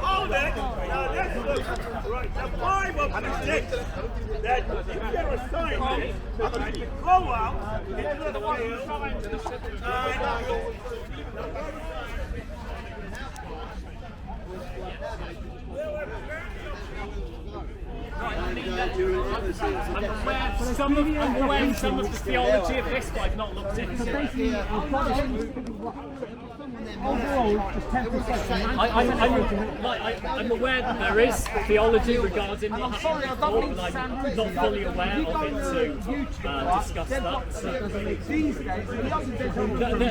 Hold it. Now let's look. Right. The Bible predicts that if you're a scientist, and you go out into the field I'm aware some of the theology of this, but I've not looked into it. I'm aware that there is theology regarding what happened before, but I'm not fully aware of it to discuss that. So.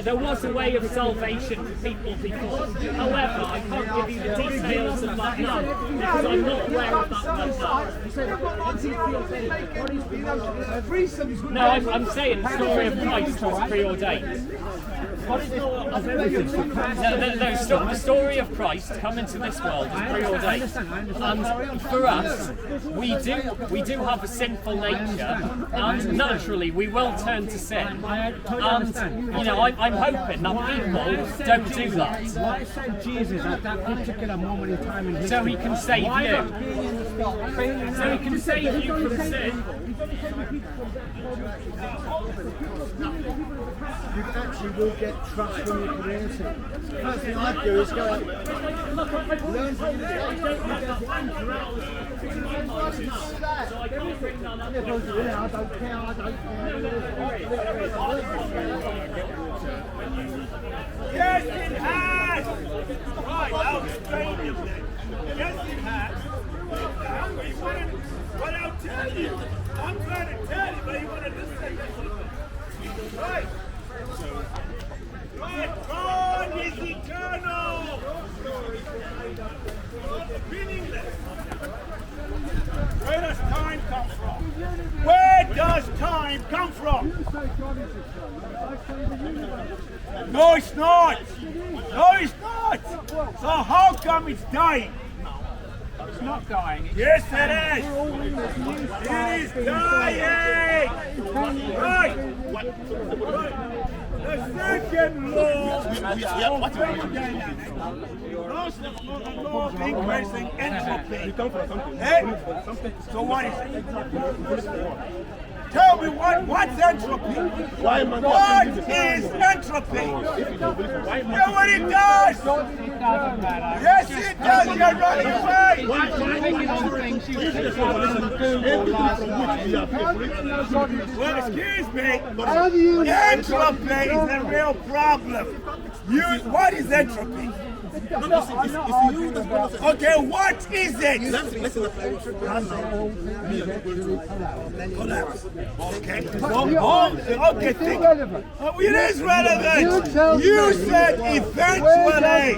There was a way of salvation for people before. However, I can't give you the details of that now, because I'm not aware of that now. No, I'm saying the story of Christ was preordained. The story of Christ coming to this world is preordained, and for us, we do have a sinful nature, and naturally we will turn to sin. And you know, I'm hoping that people don't do that. Why send Jesus at that particular moment in time in history? So he can save you. So he can save you from sin. You actually will get trust from your community. The first thing I do is go out, learn from the I don't Yes, it has! Right, I'll explain it then. Yes, it has. What I'll tell you. I'm trying to tell you, but you want to listen. Right. Right, God is eternal. God is meaningless. Where does time come from? Where does time come from? No, it's not. No, it's not. So how come it's dying? It's not dying. Yes, it is. It is dying. Right. The second law of thermodynamics. The law of increasing entropy. So what is it? Tell me what's entropy? What is entropy? Yeah, what it does? Yes, it does. You're running away. Well, excuse me. Entropy is the real problem. What is entropy? Okay, what is it? Collapse. Okay. Okay. Think. It is relevant. You said eventually.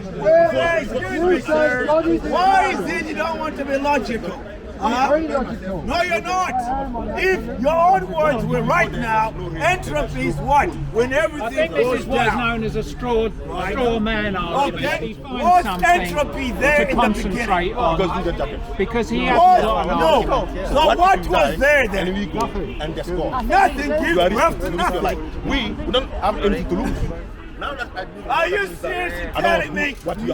Excuse me, sir. Why is it you don't want to be logical? No, you're not. If your own words were right now, entropy is what? When everything goes down. I think this is what's known as a straw man argument. Okay. What's entropy there to in the beginning? On, because he hasn't got an argument. So what was there then? And we go and just go. Nothing gives birth to nothing. We don't have anything to lose. Are you seriously telling me nothing?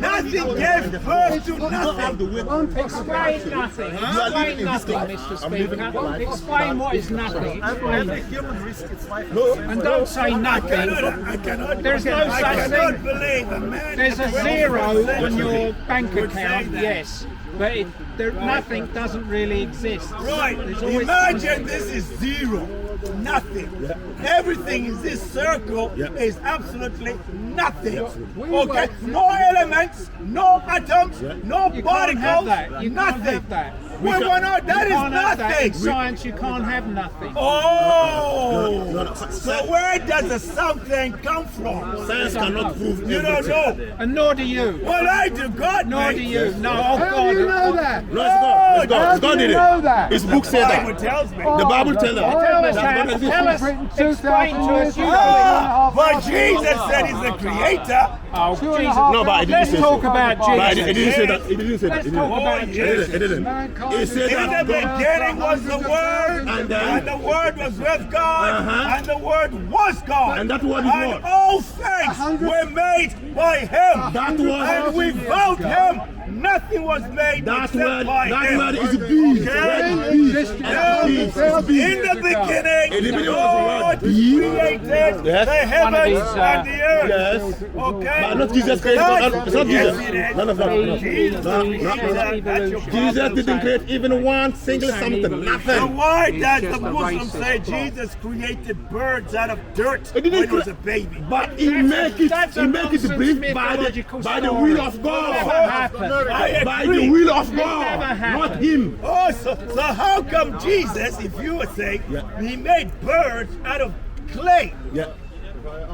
Nothing gave birth to nothing. Explain nothing. Explain nothing, Mr. Speaker. Explain what is nothing. And don't say nothing. There's no such thing. There's a zero on your bank account, yes. But nothing doesn't really exist. Right. Imagine this is zero. Nothing. Everything in this circle is absolutely nothing. Okay? No elements, no atoms, no particles, nothing. That is nothing. In science, you can't have nothing. Oh! So where does the something come from? Science cannot prove You don't know. And nor do you. Well, I do. God Nor do you. No, oh God. How do you know that? No, it's God. God did it. His book said The Bible that. tells me. The Bible tells that. Tell us, explain to us. But Jesus said he's the creator. Oh, Jesus. No, but it didn't Let's say talk so. about But it Jesus. didn't say that. It didn't say that. Let's talk about Jesus. It didn't. Man can't He said In the that beginning was the Word, And then- and the Word was with God, and the Word was God. And that word is And what? all things were made by Him. That word- And without Him, nothing was made that except word, by that Him. word is beast. Okay? Word beast. And beast is beast. In the beginning, In the beginning was the God word beast. created Yes. the heavens these, and the earth. Yes. Okay? But not Jesus created God. It's not Yes, Jesus. it is. None of that. No. Jesus No, created no. that. That's your Jesus problem. didn't create even one single something. So Nothing. why does just the a Muslims racist say plot. Jesus created birds out of dirt He when didn't he was cre- a baby? But he make it that's a nonsense breathe mythological by the story. will of God. Never happened. I By agree. the will of never God, happened. not him. Oh, so how come Jesus, if you would say, Yeah. he made birds out of clay Yeah.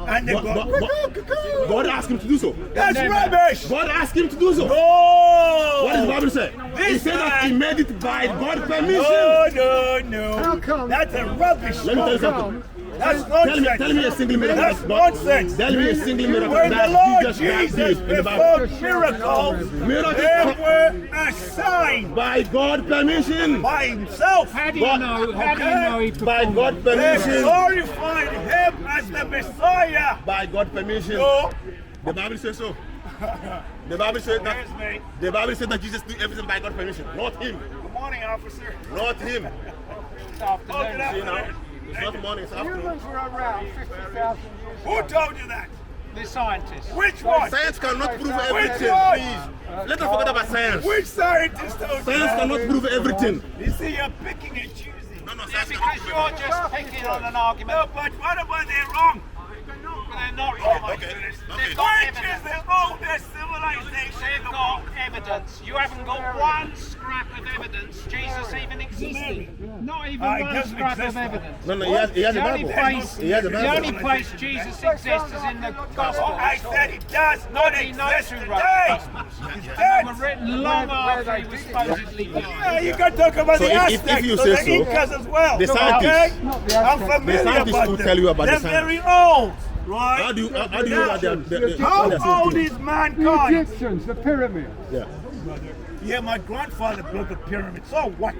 and they But- go, but- cuckoo, cuckoo. God asked him to do so. That's rubbish. God asked him to do so. No. What does the Bible say? He This said that he man- made it by God's permission. No. How come? That's a rubbish Let me tell you story. something. That's Tell nonsense. me a single miracle. That's that- nonsense. Tell me a single miracle When the that Lord Jesus Jesus did in the Bible. performed miracles, Miracles they were a sign by God's permission. by himself. How do you know? How do you know he By performed? God's They permission. glorified him as the Messiah. By God's permission. No, The Bible says so. The Bible said that. where's me? The Bible said that Jesus did everything by God's permission, not him, Good morning, officer. not him. Oh, good See now, afternoon. it's not morning, it's afternoon. Humans were around 50,000 years Who told you that? The scientists. Which one? Science cannot prove Which everything, one? please. Let us forget about science. Which scientist told you Science that? cannot prove everything. You see, you're picking and choosing. No, Yeah, science because cannot you're prove just picking on an argument. No, but what about they're wrong? They're not wrong. Okay, okay. They've got Which is evidence. the oldest civilization in They've the got world? evidence. You haven't got one scrap of evidence Jesus even existed. Not even He one doesn't scrap of exist. evidence. No, he has The a only Bible. place, He has a the Bible. only place Jesus exists is in the Gospels. I said it does not Nobody knows exist who today. wrote the Gospels. It's They dead. were written long after he was supposedly Yeah, died. you can talk about So the if Aztecs, you or say the so, Incas as well. the Okay? scientists- I'm familiar scientists about will them. tell you about the They're science. very old, right? How do you know that they're How the same old thing? is The mankind? Egyptians, the pyramids. Yeah, Yeah, my grandfather built the pyramid. So what?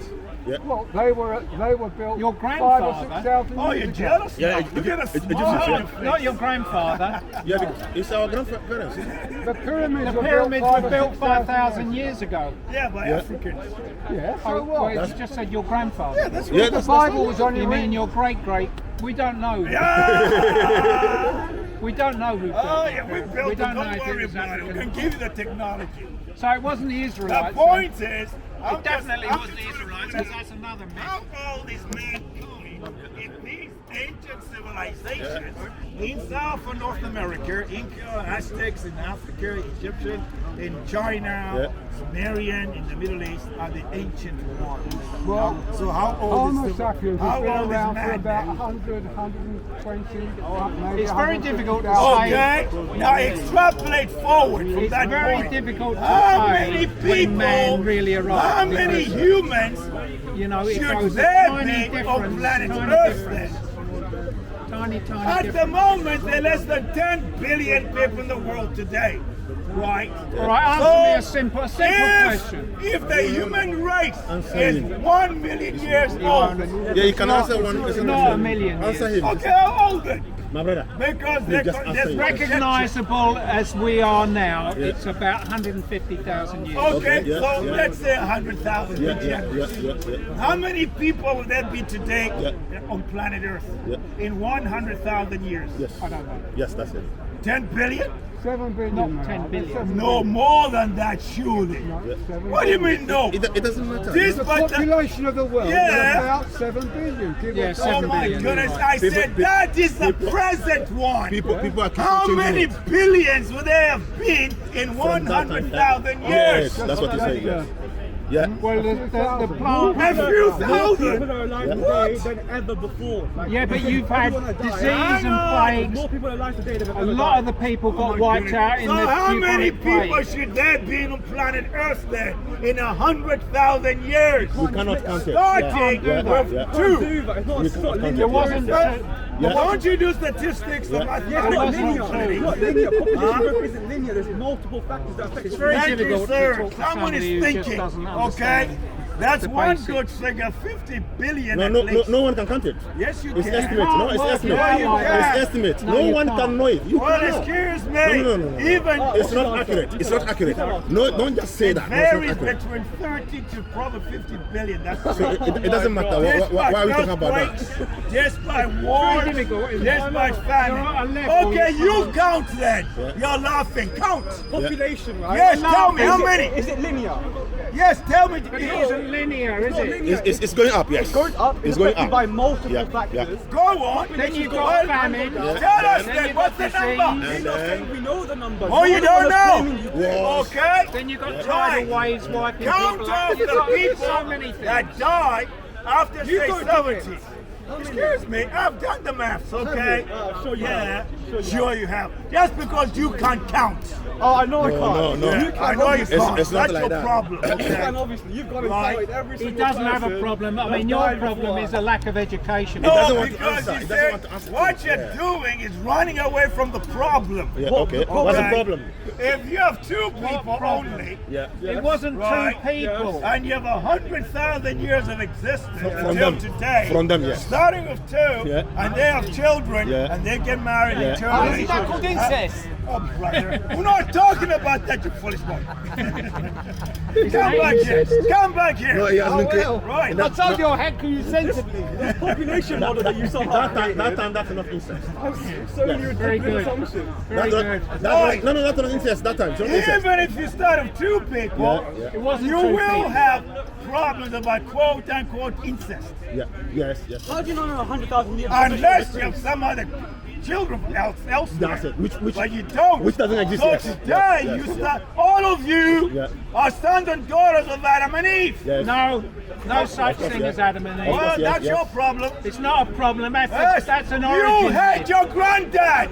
yeah. Well, they were built Your 5,000 or grandfather? 6,000 Oh, years you're ago. jealous? Yeah, now? Look at a Egyptians, smile on yeah. your face. Not your grandfather. Yeah, it's our grandparents. The pyramids The were pyramids built were built 5,000 5,000 years ago. Yeah, by Africans. Yeah, Oh, so what? well, you just said your grandfather. Yeah, that's Yeah, right. The Bible was only You mean written. your great-great? We don't know. Yeah! We don't know who built Oh, it. yeah, we built We it. don't know Don't if worry it was about it. We can African. give you the technology. So it wasn't the The Israelites. point is, It definitely wasn't the Israelites, because that's another myth. How old is mankind in these ancient civilizations in South and North America, Inca, Aztecs in Africa, Egyptian, in China, Sumerian, in the Middle East, are the ancient ones? Well, So how old Homo is sapiens how has been old is around for man about then? 100, 120, maybe It's very difficult to 150,000. say. Okay, now extrapolate forward from It's that very point. difficult to How say many when man people, really arrived. how many because, humans you know, it should goes a there tiny be on difference. planet Tiny Earth difference. then? Tiny At the difference. moment, there are less than 10 billion people in the world today, right? All right, answer me a simple if, question. if the human race Answer is him. 1 million years old, Yeah, you can answer one. It's not a million Answer years. him. okay, how old then? My brother. Because Please just answer there's it. Recognisable as we are now, it's about 150,000 years. Okay, Yeah, so yeah. let's say 100,000. Yeah, yeah, yeah, yeah. How many people would there be today Yeah. on planet Earth Yeah. in 100,000 years? Yes. I don't know. Yes, that's it. 10 billion? 7 billion. Not now. 10 billion. 7 No, more than that, surely. No, 7 What do you billion. mean, no? It doesn't matter. This, The but population of the world Yeah. is about 7 billion. Give or Yeah, take. 7 oh my billion. goodness, I said that is the present one. People are keeping How changing many it. billions would there have been in From that time. 100,000 Yes, years? that's what you say. Yes. Yeah. Well, the plant. A few thousand. People are alive What? today than ever before. Like, Yeah, but you've had disease and plagues. more people are alive today than A ever lot of the people got wiped out in So the how many bubonic people plague. should there be on planet Earth then in 100,000 years? We cannot count it. Starting Yeah, with yeah. two. do that. It's not, We it's not can't linear. There wasn't. Yeah. Don't you do statistics of Yeah. It's not linear. mathematics? It's not linear. Population growth isn't linear. There's multiple factors that affect It's it. very Thank you, difficult to sir. talk to Someone somebody is who just thinking, doesn't okay? understand. That's the one basic. good figure, 50 billion No, at no, least. no one can count it. Yes, you It's can. estimate. No, it's Well, estimate. no, you can't. It's estimate. No, No you one can't. can know it. You Well, cannot. excuse me. No. Even It's not accurate. It's not accurate. No, don't just say it that. No, it's not varies accurate. between 30 to probably 50 billion. That's So it doesn't matter. Why are we talking about that? Just by wars, difficult, isn't just it? by You're at a famine. level, Okay, you you count then. You're laughing. Count. Population, right? Yes, tell me how many. Is it linear? Yes, tell me. But it isn't linear, is it? It's going up. Yes. Going up. It's going affected up. by multiple Yeah, factors. Go on. Then you've got famine. Tell us Then then. you've What's got the disease. number? And You're not then saying we know the numbers. Oh, you You're the don't one that's know? claiming you- Wars. Okay. Then you've got Right. tidal waves wiping Count people out. off You've the got people so many things. that die after You say go do 70. Excuse me, I've done the maths, okay? Sure you have. Sure you have. Just because you can't count. Oh, I know I can't. no. Yeah, You I can know you obviously. can't. it's not That's like your that. problem. You Okay? can obviously. You've got to Right. count every He single doesn't have a person problem. I that's mean, your died problem before. is a lack of education. No, doesn't want to because answer. he He doesn't said want to answer what things. you're Yeah. doing is running away from the problem. Yeah. Okay. What's the problem? If you have two people problem? only, Yeah. It wasn't Right. two people. and you have 100,000 years of existence From until them. today. From them, yes. Starting with two, Yeah. and they have children, Yeah. and they get married Yeah. eternally. Isn't that called incest? Oh, brother. We're not talking about that, you foolish boy. Come back here. Come back here. No, he has been clear. Right. I told you I had you sensibly. The population model that you somehow That time, that's enough incest. so many Very good. assumptions. Very good. No, that's not incest. That time, it's not incest. Even if you start with two people, Yeah. It wasn't you two will people. have problems about quote unquote incest. Yeah. Yes. How do you know 100,000 years? Unless you have some other children elsewhere. That's it. Which But you don't. which doesn't exist So yet. today Yeah. you start, all of you Yeah. are sons and daughters of Adam and Eve. Yes. No such thing as Adam and Eve. Well, yes, that's yes. your problem. It's not a problem. Yes. That's an You origin. had your granddad.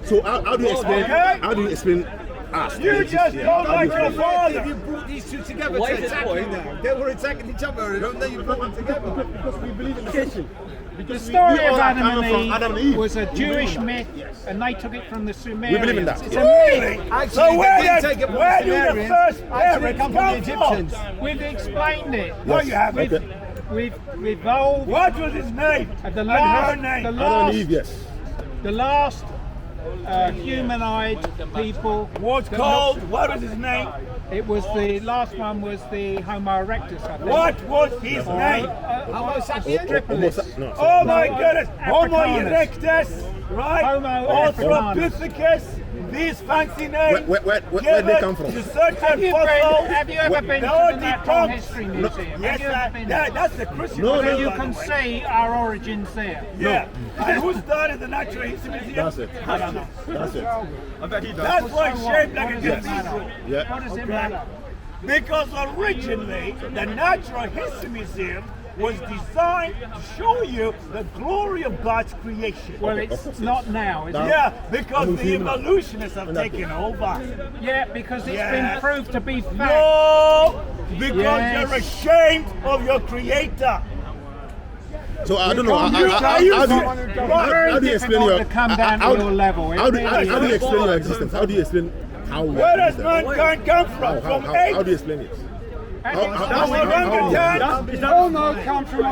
So how do you explain? Okay. How do you explain us? You just don't like your If father. you brought these two together Why to is it attack boy? you now, they were attacking each other, and then you brought them together. Because we believe in the fiction. The story we of all Adam come from and Adam and Eve Eve. was a We believe Jewish in that. myth, and they took it from the Sumerians. believe in that. It's a Really? myth. Actually, So where they didn't did take it from where the do the Sumerians. first Actually, they parents come from the Egyptians. We've explained it. No, you haven't. Okay. We've evolved. What was his name? The And her last, name. the Adam and last, Eve, yes. the last humanoid people Was that called, what was his name? It was the last one was the Homo erectus, I think. What was his name? Homo sapiens. No. Oh my goodness! Homo Africanus. erectus, right? Homo Australopithecus, these fancy names. Where they come from? To certain Have you ever been to No, the Natural debunked. History Museum? Yes, Have you ever been that's the Christian No, Museum, You by can the way. see our origins there. Yeah. And who started the Natural History Museum? That's it. I don't know. That's it. I bet he does. That's why it's shaped like a What does it cathedral. matter? Yeah. What does it matter? Because originally, the Natural History Museum was designed to show you the glory of God's creation. Well, it's not now, is it? Yeah, because I'm the human. evolutionists have taken over. Yeah, because it's Yeah. been proved to be fact. No, because Yes. you're ashamed of your creator. So I don't know. How do Very you explain your? difficult to come down to your level. It How do really you is. explain your existence? How do you explain how? Where does existence? mankind come from? From How apes? do you explain it? And How- it's how- not From how- orangutans? Homo come from Well,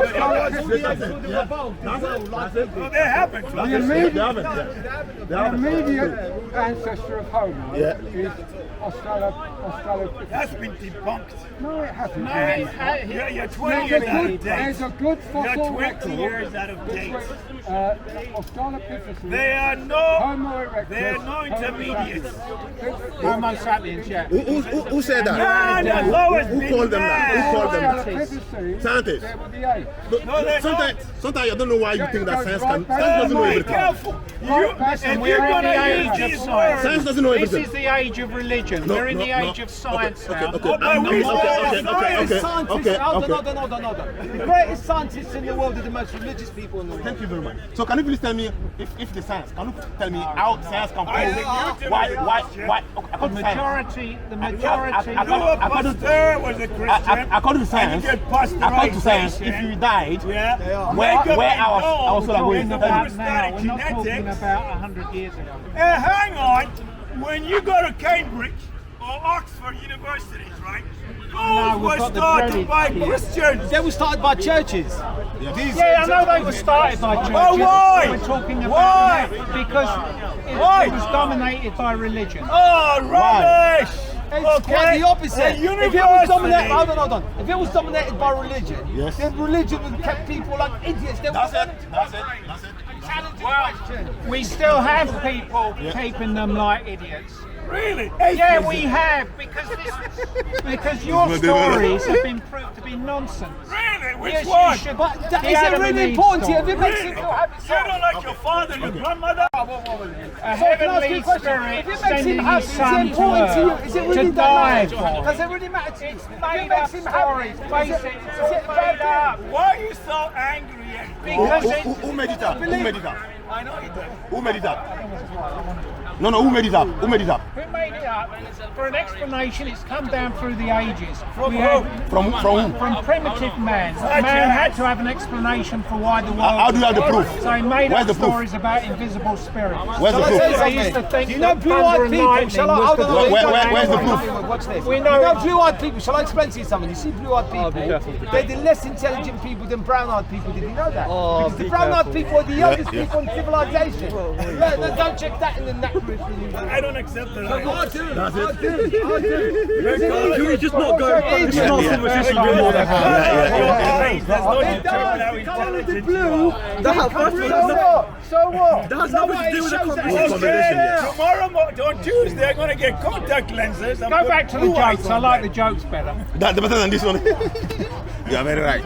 they haven't. The They immediate, haven't. Yeah. They the haven't. immediate ancestor of Homo Yeah. is Australopithecus. That's been debunked. No, it hasn't. You're 20 There's years out of there's a date. good You're fossil 20 record. years out of date. Australopithecus. They are no, Homo erectus. they are no intermediates. Homo sapiens, yeah. Who said that? Man, the lowest Who called them that? Who called them that? Australopithecus. Scientists. They were the apes. No, they're Sometimes I don't know why you think that science can. Right, Science Oh doesn't know my, everything. careful. You, Listen, if we're you're in gonna the use age of these science. words, Science doesn't know This everything. is the age of religion. No, We're in no, the no. age of science Okay, now. okay, Oh, but we okay, say okay. Hold on. The greatest scientists in the world are the most religious people in the world. Thank you very much. So can you please tell me if the science? Can you tell me how science can I think prove you why? did Okay, The according to science. majority, Noah Pasteur was a Christian. According to and science, he did according to science, if you died, yeah, where wake up our and our go. solar we're goes? talking about now. We're not talking about 100 years ago. Hang on. When you go to Cambridge, or Oxford universities, right? No, Those we've were got the started credit by here. Christians. They were started by churches. Yeah, I know they were started by churches. Oh, why? We're talking about Why? that because Why? it was dominated by religion. Oh, rubbish! It's quite the opposite. A If it was dominated, university. hold on. If it was dominated by religion, Yes. then religion would kept people like idiots. They That's would it. That's it. That's it. challenge question. We still have people keeping them like idiots. Really? Yeah, we have because your stories have been proved to be nonsense. Really? Which Yes, one? you should. But that The is Adam and really Eve important story. here. If it makes you Really? feel happy, You don't like your father and your grandmother? A So can I ask you heavenly a question? spirit If it makes sending him happy, his is it son to important to you? earth Is it really to that die much? for? Does it really matter to you? It's If it made makes up him stories. happy, Face is it, it it's a all bad made up. thing? Why are you so angry? Because Who made it up? Who made it up? I know you do. Who made it up? No, who made it up? Who made it up? Who made it up? For an explanation, it's come down through the ages. From We who? had- From who? From primitive man. Such Man a- had to have an explanation for why the world. How do you have the proof? So he made Where's up the proof? stories about invisible spirits. Where's the Shall I say proof? They used to something? think Do you know that blue-eyed thunder and people? lightning Shall I? was Hold the on, thing. Where's the proof? Watch this. We You know know it. blue-eyed people. Shall I explain to you something? You see blue-eyed people, they're the less intelligent people than brown-eyed people. Did you know that? Because the brown-eyed people are the youngest yeah. people in civilization. No, don't check that in the natural. I don't accept that. That's it. Can we just not go? This is not conversation you more than There's no determine how intelligent you are. So what? That has nothing to do with the conversation. Okay, tomorrow, on Tuesday, I'm going to get contact lenses. and Go put back to the blue eyes jokes. I on like the them. jokes better. That's better than this one. You are very right.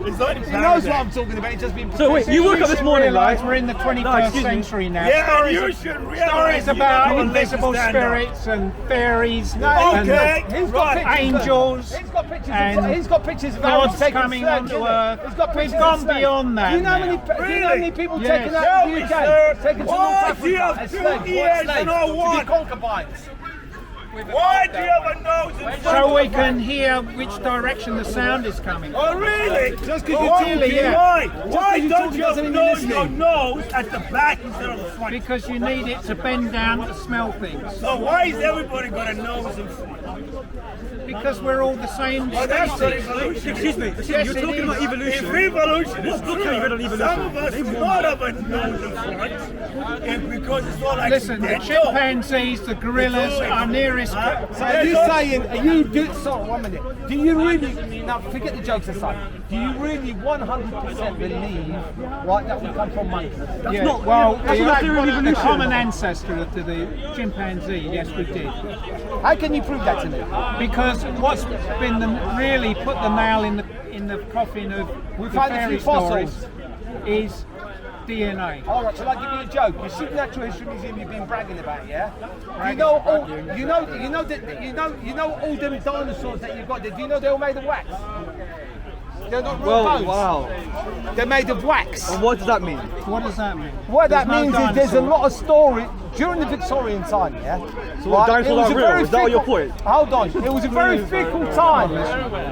It's not He knows what I'm talking about. He's just been. So wait, you woke up this morning, Realise right? we're in the 21st century now. Yeah, and you should realize Stories you about don't know invisible stand up. spirits and fairies Okay, and He's got right. pictures. angels. He's got pictures. and He's got pictures of God's Arabs taking coming slaves, onto isn't he? earth. He's got We've pictures gone of slaves. beyond that Do you know how now. many? Do you know how many people Yes. taken out Tell of me, the UK? sir, Taken to why North do you Africa have as two slaves? ears Slaves, and no to be one? concubines. Why do you have a nose in front So of we you? can hear which direction the sound is coming. Oh, really? Just 'cause you're Why? talking, yeah. Why you're don't talking you doesn't mean know you're your listening. nose at the back instead of the front? Because you need it to bend down to smell things. So why is everybody got a nose in front? Because we're all the same Oh, that's not species. evolution. Excuse me, Yes, you're it talking is. about If evolution. evolution is What book have you read on true, evolution? some of us do not have a nose in front, and because it's all like Listen, the chimpanzees, the gorillas, our nearest. So are you saying, are you do, sorry, 1 minute. Do you really, now forget the jokes aside, do you really 100% believe, right, that we come from monkeys? Yeah, not- well, that's not theory of the evolution. common ancestor to the chimpanzee, yes, we did. How can you prove that to me? Because what's been really put the nail in the coffin of We the found a fairy few fossils. stories is DNA. All right, shall I give you a joke? You see the Natural History Museum you've been bragging about, yeah? You know all all them dinosaurs that you've got there. Do you know they're all made of wax? They're not real bones. Wow. They're made of wax. And what does that mean? What does that mean? What that There's no means is there's a dinosaur. lot of story during the Victorian time, yeah? So what, dinosaurs are real? Is that what your point? Hold on. It was a very fickle time.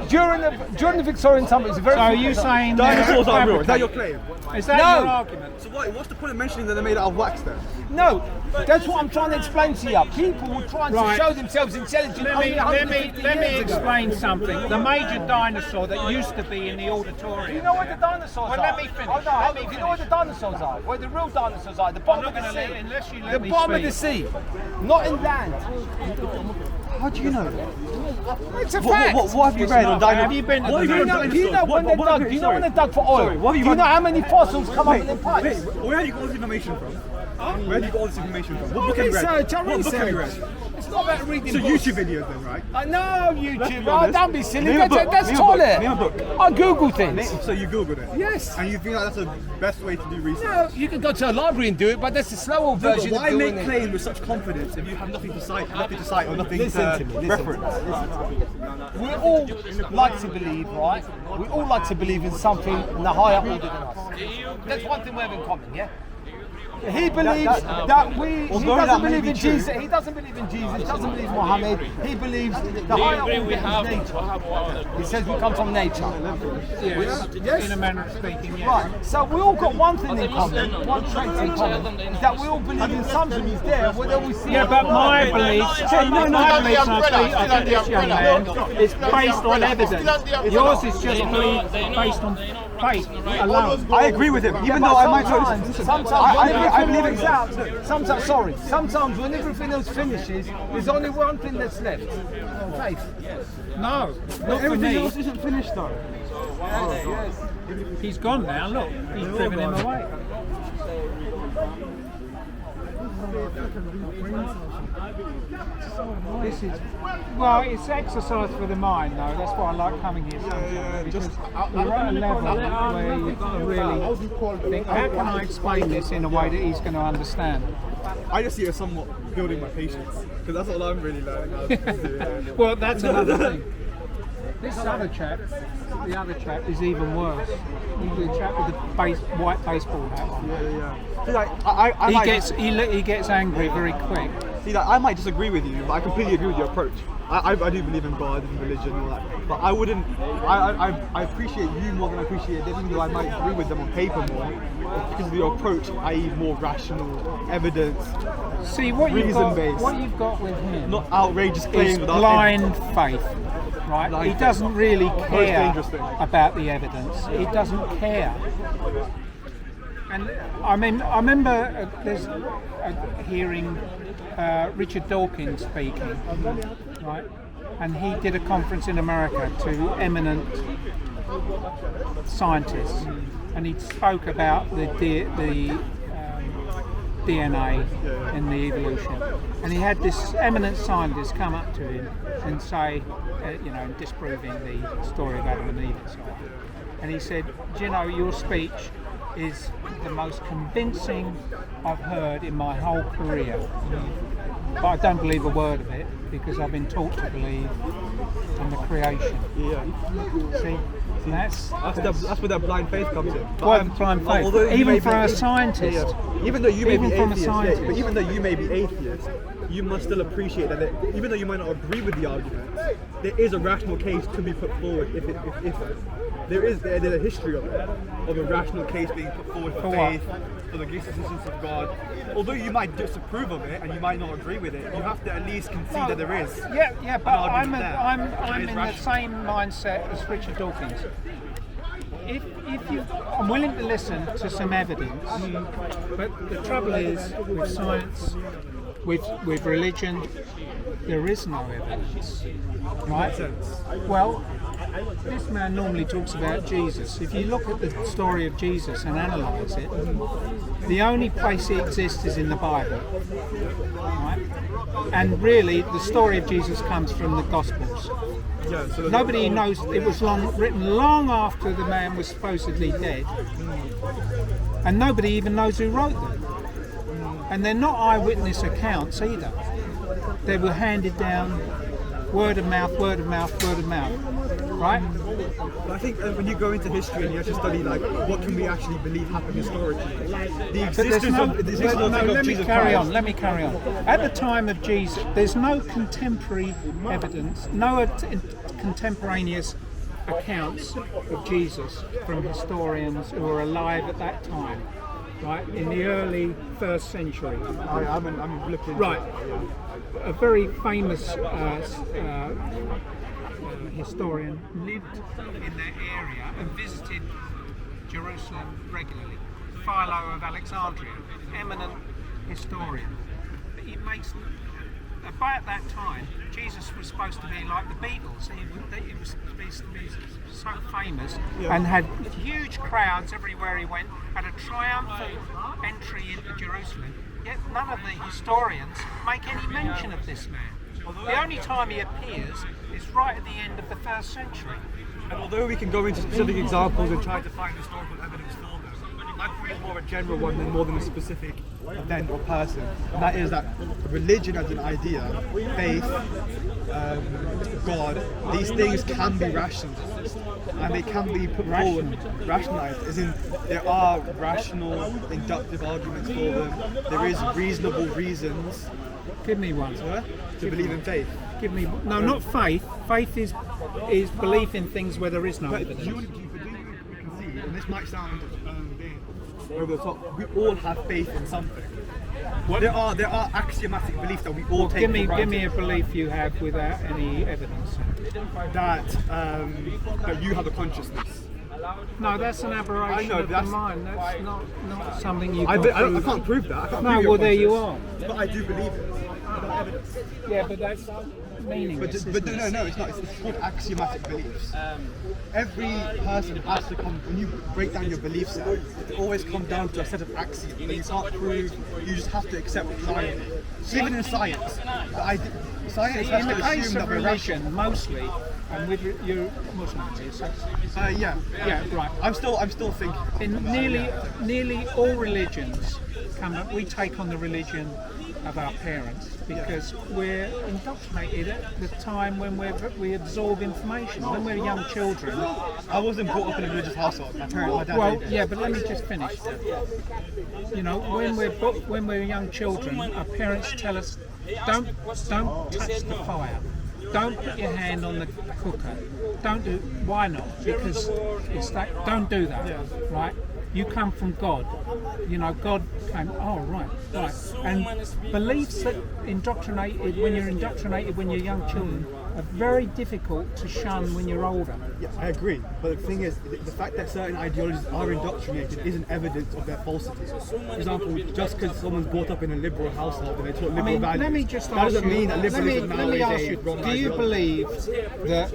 During the Victorian time, it was a very So are fickle you time. saying they're Dinosaurs are real. Is that your fabricated? claim? Is that No. your argument? So what's the point of mentioning that they're made out of wax then? No, that's what I'm trying to explain to you. People were trying to Right. show themselves intelligent Let only me 150 years ago. explain something. The major dinosaur that used to be in the Do you auditorium. know where the dinosaurs Well, are? let me finish. Hold on, Let hold me on. Do you know where the dinosaurs are? Where the real dinosaurs are? The bottom I'm of not the gonna sea. let- unless you let the me bottom of speak. the sea, not in land. How do you know that? It's a What fact. have you read on dinosaurs? Have you been to What the have you read on Do you know dinosaurs? when they're dug? Do you know when they're dug for oil? Sorry, what have you Do you know read? how many fossils come up in them pipes? Wait, where have you got all this information from? Where have you got all this information from? What book have you read? Research, I What book have you read? research. It's not about reading So books. YouTube videos then, right? I know YouTube. be Oh, honest. don't be silly. Name a book. That's Name a book. toilet. Name a book. I Google things. So you Googled it? Yes. And you think like that's the best way to do research? No, you can go to a library and do it, but that's the slower But version why of make doing it. claims with such confidence if you have nothing to cite or nothing Listen to to me, listen reference? We all like to believe, right? We all like to believe in something in the higher order than us. That's one thing we have in common, yeah? He believes that he doesn't believe in Jesus. He doesn't believe in Jesus. Doesn't believe in Muhammad. He believes the higher order is nature. He says we come from nature. Yes. In a manner of speaking, yes. Right. So we all got one thing in common, one trait in common, is that we all believe in something is there, whether we see. Yeah, but my beliefs, my beliefs, and I think this young man, is based on evidence. Yours is just based on faith alone. I agree with him, even though I might sometimes I believe it out. Sometimes when everything else finishes, there's only one thing that's left: faith. No, not for everything me. else isn't finished though. He's gone now. Look, he's driven him away. This is it's exercise for the mind, though. That's why I like coming here sometimes. Because you're at a level where you really think, how can I explain this in a way that he's going to understand? I just see it as somewhat building my patience, because that's all I'm really learning how to do. Well, that's another thing. This other chap, the other chap, is even worse. The chap with the white baseball hat on. Yeah. See, like, He gets angry very quick. See, like, I might disagree with you, but I completely agree with your approach. I do believe in God and religion and all that, but I wouldn't. I appreciate you more than I appreciate them, even though I might agree with them on paper more, because of your approach, i.e., more rational, evidence. See what you've got with him. Not outrageous claims is without blind faith. Right? He doesn't really care about the evidence. He doesn't care. And I mean, I remember hearing Richard Dawkins speaking, right? And he did a conference in America to eminent scientists, and he spoke about the DNA in the evolution. And he had this eminent scientist come up to him and say, disproving the story of Adam and Eve and so on. And he said, do you know, your speech is the most convincing I've heard in my whole career. But I don't believe a word of it because I've been taught to believe in the creation. Yeah. See? That's where that blind faith comes in. Blind faith. Even for a scientist. Even though you may be atheist, but even though you may be atheist, you must still appreciate that even though you might not agree with the argument, there is a rational case to be put forward. If there's a history of a rational case being put forward for faith, for the existence of God. Although you might disapprove of it and you might not agree with it, you have to at least concede that there is. Yeah, but I'm in the same mindset as Richard Dawkins. If I'm willing to listen to some evidence, but the trouble is with science, with religion, there is no evidence, right? Well, this man normally talks about Jesus. If you look at the story of Jesus and analyse it, the only place he exists is in the Bible, right? And really, the story of Jesus comes from the Gospels. Nobody knows. It was written long after the man was supposedly dead, and nobody even knows who wrote them. And they're not eyewitness accounts either. They were handed down word of mouth, right? I think when you go into history and you actually study what can we actually believe happened historically, the existence of Jesus Christ. Let me carry on. At the time of Jesus, there's no contemporary evidence, no contemporaneous accounts of Jesus from historians who were alive at that time. Right, in the early 1st century. I'm looking. Right, a very famous historian lived in that area and visited Jerusalem regularly. Philo of Alexandria, eminent historian. But he makes about that time, Jesus was supposed to be like the Beatles. He was supposed to be so famous and had huge crowds everywhere he went, had a triumphal entry into Jerusalem. Yet none of the historians make any mention of this man. The only time he appears is right at the end of the 1st century. And although we can go into specific examples and try to find historical evidence for them, my point is more a general one than more than a specific event or person. And that is that religion as an idea, faith, God, these things can be rationalized. and they can be put forward, rationalized, as in there are rational, inductive arguments for them. There is reasonable reasons Give me one. to believe in faith. Give me no, not faith. Faith is belief in things where there is no But evidence. you concede, and this might sound being over the top, we all have faith in something. There are axiomatic beliefs that we all take Give for me granted. a belief you have without any evidence. that you have a consciousness. No, that's an aberration I know, of the that's- mind. That's not something you I can prove. can't prove that. I can't No, prove you're well, there you conscious, But I do believe it. Without evidence. Yeah, but that's meaningless. But no, it's not. It's called axiomatic beliefs. Every person has to come, when you break down your belief set, it always comes down to a set of axioms that you can't prove, you just have to accept blindly. So even in science, science has in the to case assume that of we're rational. religion, mostly, and with your Muslim beliefs, Yeah, right. I'm still thinking. In nearly all religions, we take on the religion of our parents because we're indoctrinated at the time when we absorb information. When we're young children. I wasn't brought up in a religious household. My dad Well, did. yeah, but let me just finish. You know, when we're young children, our parents tell us, don't touch the fire. Don't put your hand on the cooker. Don't do. Why not? Because it's that. Don't do that. Right? You come from God. You know, God came. Oh, right. And beliefs that when you're indoctrinated when you're young children are very difficult to shun when you're older. Yeah, I agree. But the thing is, the fact that certain ideologies are indoctrinated isn't evidence of their falsity. For example, just because someone's brought up in a liberal household and they taught liberal values, let me just that ask doesn't you. mean that liberalism Let me now ask is a you. wrong Do you ideology. believe that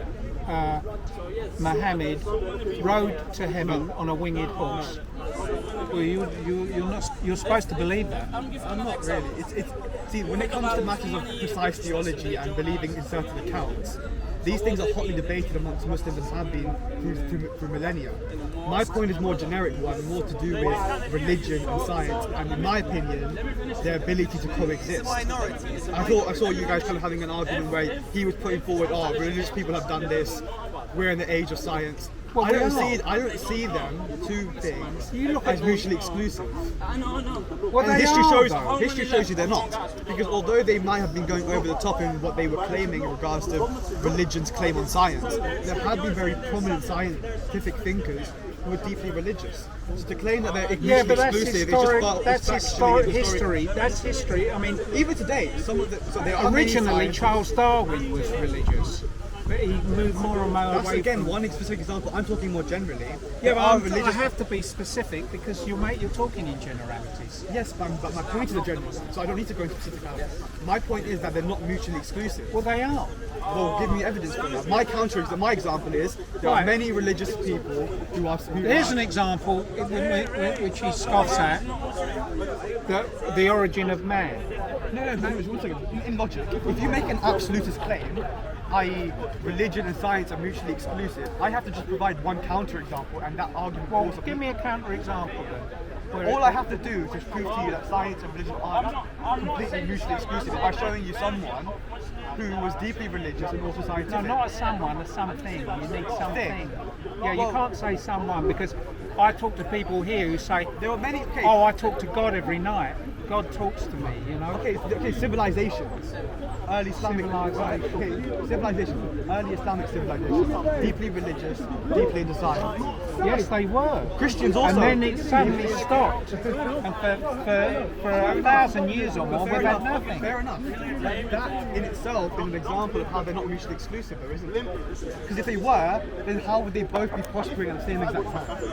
Muhammad rode to heaven on a winged horse? Well, you're supposed to believe that. I'm not really. See, when it comes to matters of precise theology and believing in certain accounts, these things are hotly debated amongst Muslims and have been through millennia. My point is more generic one, more to do with religion and science, and in my opinion, their ability to coexist. I saw you guys kind of having an argument where he was putting forward, religious people have done this, we're in the age of science. Well, I don't see them two things as mutually exclusive. Well, And they history shows you they're not. Because although they might have been going over the top in what they were claiming in regards to religion's claim on science, there have been very prominent scientific thinkers who are deeply religious. So to claim that they're Yeah, mutually but that's exclusive historic. is That's just historic history. That's history. I mean, Even today, there are many originally scientists- Charles Darwin was religious, but he moved more and more That's away again from. one specific example. I'm talking more generally. Yeah, There are but I religious. have to be specific because you're talking in generalities. Yes, but my point is a general one, so I don't need to go into specific matters. My point is that they're not mutually exclusive. Well, they are. Well, give me evidence for that. My example is there are Right. many religious people who are. There's an example which he scoffs at, the origin of man. No, one second. In logic, if you make an absolutist claim, i.e., religion and science are mutually exclusive, I have to just provide one counter example, and that argument Well, falls apart. give me a counter example then. All I have to do to prove to you that science and religion aren't completely mutually exclusive is by showing you someone who was deeply religious and also No, scientific. not a someone, a something. You need something. Yeah, you Well- can't say someone because I talk to people here who say, There were many. Okay, "Oh, I talk to God every night. God talks to me." You know. okay, civilizations. Early Islamic civilizations, early Islamic civilizations, deeply religious, deeply into science. Yes, they were. Christians also. And then it suddenly stopped. And for 1,000 years or more, we've had nothing. Fair enough. That in itself is an example of how they're not mutually exclusive, though, isn't it? Because if they were, then how would they both be prospering at the same exact time?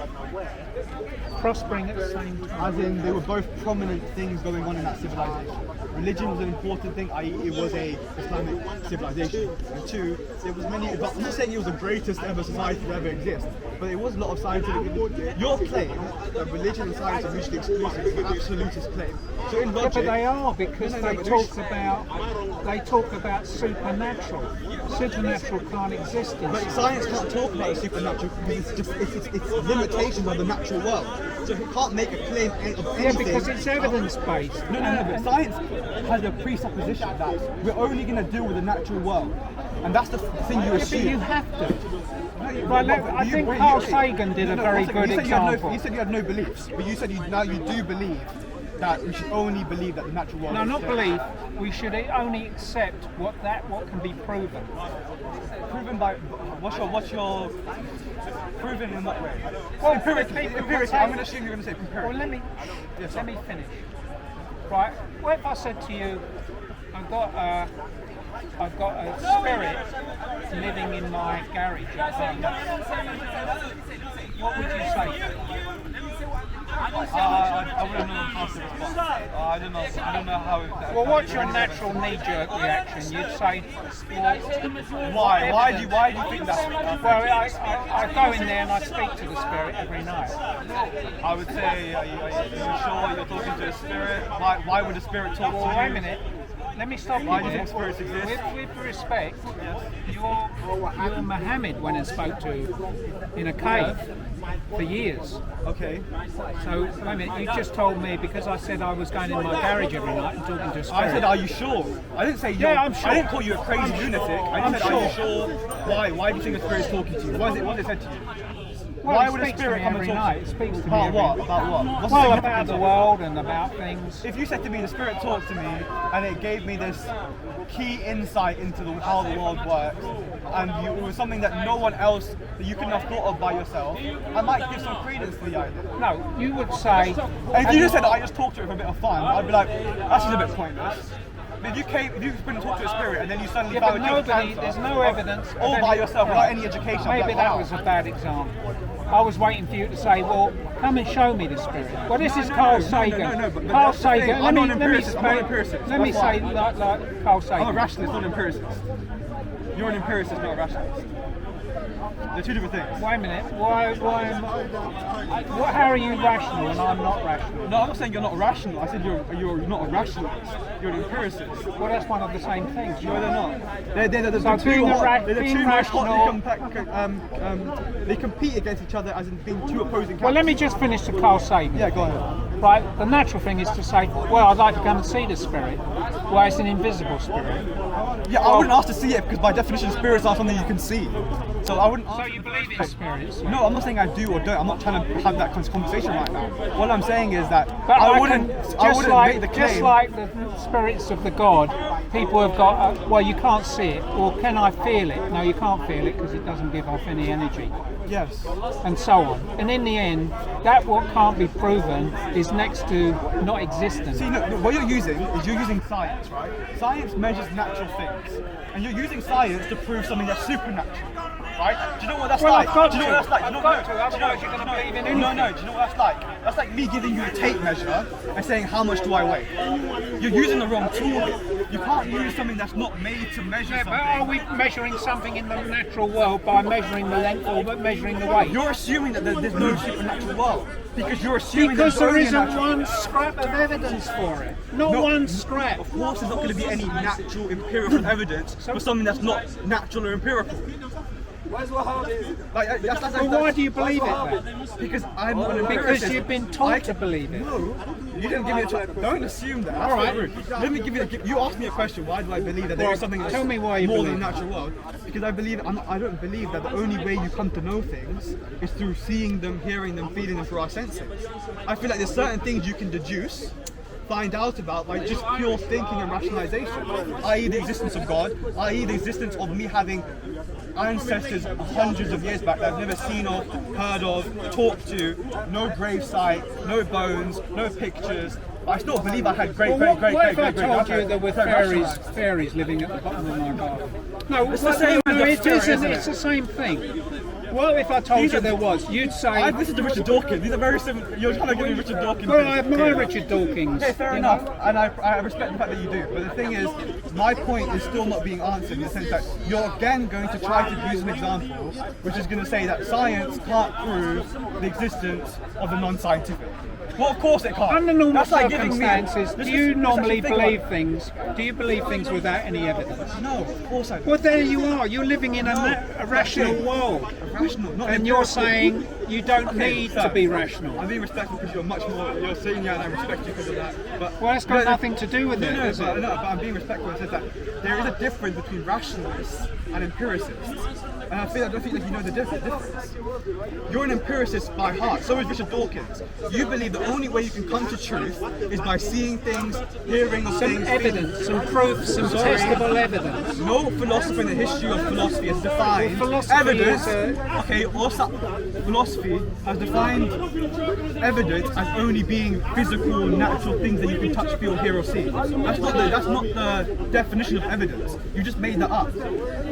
Prospering at the same time. As in, they were both prominent things going on in that civilization. Religion was an important thing, i.e., it was a Islamic civilization. And two, there was many. But I'm not saying it was the greatest ever society to ever exist, but there was a lot of scientific. Your claim that religion and science are mutually exclusive is an absolutist claim. So in Yeah, logic, but they are because No, they but talk about supernatural. Supernatural can't exist in But science can't talk about the supernatural because it's limitations of the natural world. So it can't make a claim of anything. Yeah, because it's evidence science-based. No, but science has a presupposition that we're only going to deal with the natural world. And that's the thing you But assume. you have to. Well, I think Carl Sagan did a very good example. You said you had no beliefs, but you said now you do believe that we should only believe that the natural world No, is not there. believe. We should only accept what can be proven. Proven by what's your proven in what way? Well, Empirically. people Empirically. say- I'm going to assume you're going to say Well, empirically. let me finish. Right. What if I said to you, I've got a spirit living in my garage at home. What would you say? I wouldn't know how to respond. I don't know how. Well, what's your natural knee-jerk reaction? You'd say, Why do you think that? well, I go in there and I speak to the spirit every night. I would say, are you sure you're talking to a spirit? Why would a spirit talk Well, to you? wait a minute. Let me stop Why you do you there. think spirits exist? With respect, you're Muhammad went and spoke to in a cave for years. Okay. So, wait a minute, you just told me because I said I was going in my garage every night and talking to a spirit. I said, are you sure? I didn't say Yeah, I'm sure. I didn't call you a crazy lunatic. I I'm just said, are you sure. sure? Why do you think a spirit is talking to you? What has it said to you? Well, Why it would a speaks to spirit me come and every talk night. to It you? speaks to me About every what? About what? What's Well, the about significance the of it? world and about things. If you said to me, the spirit talked to me, and it gave me this key insight into how the world works, and it was something that no one else that you couldn't have thought of by yourself, I might give some credence to the idea. No, you would say. And if you just said, I just talked to it for a bit of fun, I'd be like, that's just a bit pointless. But if you went and talked to a spirit and then you suddenly Yeah, but found out nobody, there's no evidence. of all any- by yourself, without any education, I'd be Maybe like, that wow. was a bad example. I was waiting for you to say, well, come and show me the spirit. Well, this is Carl Sagan. but Carl that's the thing. Sagan. I'm not an empiricist, I'm not an empiricist. Let me That's why. say, like Carl Sagan. I'm a rationalist, not an empiricist. You're an empiricist, not a rationalist. They're two different things. Wait a minute. How are you rational and I'm not rational? No, I'm not saying you're not rational. I said you're not a rationalist. You're an empiricist. Well, that's one of the same things. No, they're not. They're the So two being most rational- hotly they compete against each other as in being two opposing camps. Well, let me just finish the Carl Sagan. Yeah, go ahead. Right, the natural thing is to say, well, I'd like to come and see the spirit. Well, it's an invisible spirit. Yeah, I wouldn't ask to see it because by definition spirits are something you can see. So I wouldn't. So you believe in spirits? No, I'm not saying I do or don't. I'm not trying to have that conversation right now. What I'm saying is that But I can- wouldn't just make the claim. Just like the spirits of the god, people have got, well, you can't see it. Or can I feel it? No, you can't feel it because it doesn't give off any energy. Yes. And so on. And in the end, that what can't be proven is next to not existent. See, no, what you're using science, right? Science measures natural things, and you're using science to prove something that's supernatural, right? Do you know what that's Well, like? I've got Do you know to. what that's like? Do you know I've what- got to, otherwise you're going to believe in No, anything. do you know what that's like? That's like me giving you a tape measure and saying how much do I weigh. You're using the wrong tool here. You can't use something that's not made to measure Yeah, something. but are we measuring something in the natural world by measuring the length or measuring the weight? You're assuming that there's no supernatural world because you're assuming Because there's there only a isn't natural. one scrap of evidence for it. Not No, one scrap. Of course, there's not going to be any natural empirical evidence for something that's not natural or empirical. Well, why do you believe it then? Because I'm an empiricist. Because you've been taught to believe it. No, you didn't give me a chance. Don't assume that. All right. Let me give you. You asked me a question. Why do I believe that there is something that's tell me why you more believe than the it. natural world? Because I don't believe that the only way you come to know things is through seeing them, hearing them, feeling them through our senses. I feel like there's certain things you can deduce, find out about by just pure thinking and rationalization, i.e. the existence of God, i.e. the existence of me having ancestors hundreds of years back that I've never seen or heard of, talked to, no grave site, no bones, no pictures. But I still believe I had great What if I told you there were fairies living at the bottom of my garden? No, It's the same as no, the it spirit, isn't. isn't it? It's the same thing. What if I told you there was? You'd say, I've listened to Richard Dawkins. These are very similar. You're trying to give me Richard Dawkins. well, I admire Richard Dawkins. Okay, fair you enough, know. and I respect the fact that you do. But the thing is, my point is still not being answered in the sense that you're again going to try to use an example, which is going to say that science can't prove the existence of the non-scientific. Well, of course it can't. Under normal That's like giving me- circumstances, This do is- you this is normally actually believe things? Do you believe things without any evidence? No, of course I don't. Well, there you are. You're living in a rational world, Rational, not and you're empirical. saying you don't Okay, need sir, to be rational. I'm being respectful because you're much more. You're senior, and I respect you because of that. But Well, that's got nothing to do with it, No, is but, it? no, but I'm being respectful and says that there is a difference between rationalists and empiricists. And I don't think that you know the difference. You're an empiricist by heart, so is Richard Dawkins. You believe the only way you can come to truth is by seeing things, hearing of Some things. evidence, some proof, some testable evidence. No philosopher in the history of philosophy has defined Well, philosophy evidence. is Okay, also philosophy has defined evidence as only being physical, natural things that you can touch, feel, hear, or see. That's not the definition of evidence. You just made that up.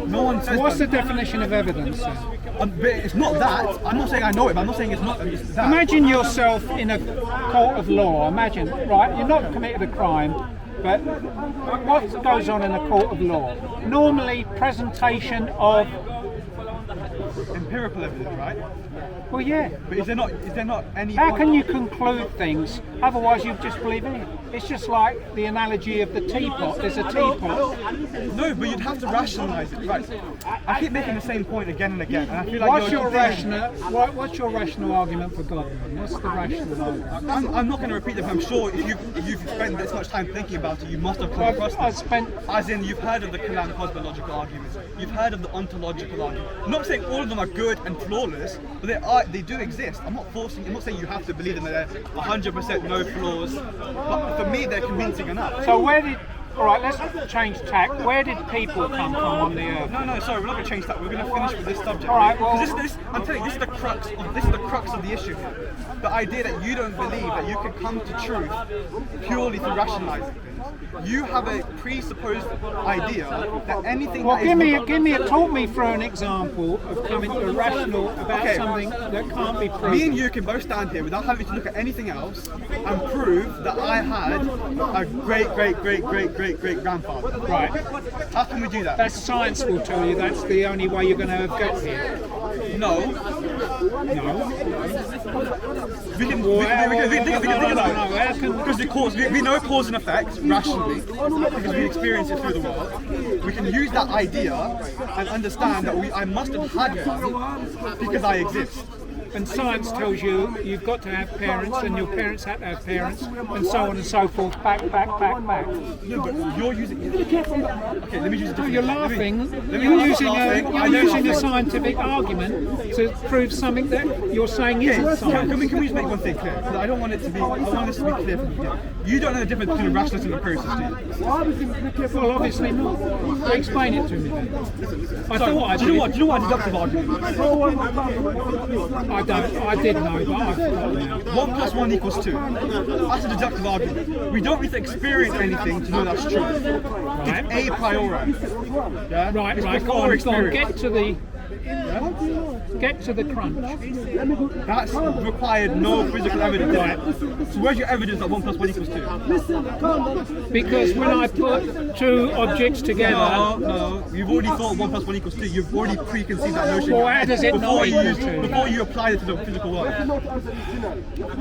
No one says What's the that. definition of evidence then? But it's not that. I'm not saying I know it, but I'm not saying it's not. It's that. Imagine yourself in a court of law. Imagine, right, you're not committed a crime, but what goes on in a court of law? Normally, presentation of, empirical evidence, right? well, yeah. But is there not any? How point- can you conclude things? Otherwise, you just believe in it. It's just like the analogy of the teapot. There's a teapot. No, but you'd have to rationalise it, right? I keep making the same point again and again, and I feel like What's you're your confusing. what's your rational argument for God? Then? What's the rational argument? I'm not going to repeat them. I'm sure if you've spent this much time thinking about it, you must have come across I've them. spent. As in, you've heard of the Kalam cosmological arguments. You've heard of the ontological argument. I'm not saying all of them are good and flawless, but they do exist. I'm not saying you have to believe them. They're 100% no flaws. But for me, they're convincing enough. So where did? All right, let's change tack. Where did people come from on the earth? No, sorry, we're not going to change that. We're going to finish with this subject. All right, well- 'Cause I'm telling you, this is the crux of the issue here. The idea that you don't believe that you can come to truth purely through rationalizing things. You have a presupposed idea that anything Well, that is talk me through an example of coming to a rational about Okay. something that can't be Me and proven. you can both stand here without having to look at anything else and prove that I had a great grandfather. Right. How can we do that? That's science will tell you that's the only way you're going to get here. No. No. We can How can- because we know cause and effect rationally because we experience it through the world. We can use that idea and understand that I must have had one because I exist. And science tells you you've got to have parents, and your parents have to have parents, and so on and so forth. Back. No, but you're using. Okay, let me use a different. You're laughing. Let me You're not using laughing. I you're know using a laughing. scientific argument to prove something that you're saying isn't Can science. we just make one thing clear? Because I don't want it to be. I want this to be clear from the beginning. You don't know the difference between a rationalist and a empiricist, do you? Well, obviously not. Explain it to me then. I thought I Do you know did. what? Do you know what a deductive argument is? I did know, but I forgot now. 1 + 1 = 2. That's a deductive argument. We don't need to experience anything to know that's true. Right. It's a priori. Yeah? Right, It's go before on, go on. experience. Get to the crunch. That's required no physical evidence. So where's your evidence that 1 + 1 = 2? Because when I put two objects together, No. You've already thought 1 + 1 = 2. You've already preconceived that notion. Well, how does it before not you equal 2? Before you apply it to the physical world.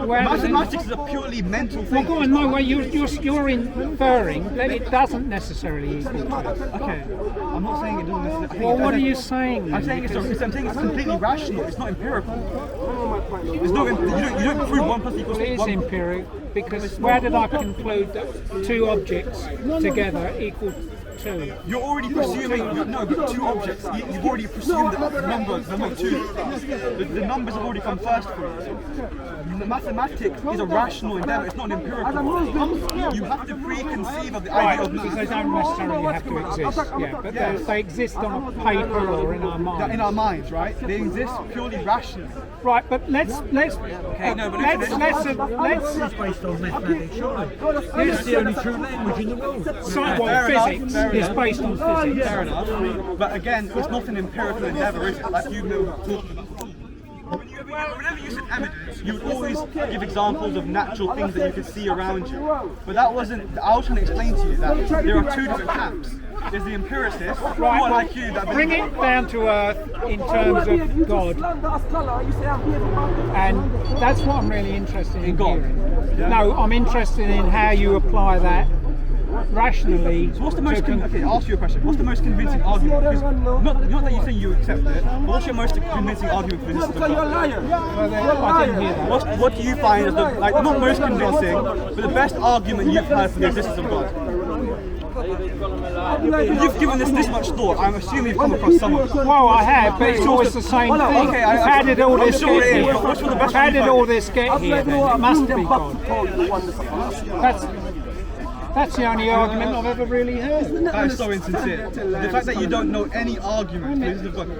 where does it- Mathematics is a purely mental well, thing. go on, no way. You're inferring that it doesn't necessarily equal 2. Okay. I'm not saying it doesn't necessarily. I think Well, it what are doesn't- you saying? I'm saying I'm saying it's completely rational. It's not empirical. There's no. You don't prove 1 + Well, it is 1. empiric because where did I conclude that two objects together equal 2? You're already presuming. No, but two objects. You've already presumed that the number 2. The numbers have already come first for you. The mathematics is a rational endeavor. It's not an empirical one. You have to preconceive of the Right, idea of because they math. don't necessarily have to exist. Yeah, but they exist on a paper or in our In minds. our minds, right? They exist purely rationally. Right, but let's no, but let's based on mathematics, surely. It's the only true language in the world. well, physics is based on physics. Fair enough. But again, it's not an empirical endeavor, is it? Like you know, talked about. whenever you said evidence, you would always give examples of natural things that you could see around you. But that wasn't. I was trying to explain to you that there are two different camps. There's the empiricists, who are like you, that bring it down to earth in terms of God, and that's what I'm really interested in hearing. No, I'm interested in how you apply that rationally. So what's the most okay, I'll ask you a question. What's the most convincing argument? Because not that you say you accept it, but what's your most convincing argument for this? I didn't hear that. What do you find as the, like, not most convincing, but the best argument you've had for the existence of God? You've given this much thought. I'm assuming you've come across some of it. Well, I have, but it's always the same thing. Okay, how did all this get here? How How did all this get here then? It must be God. That's the only argument I've ever really heard. That is so insincere. The fact that you don't know any argument.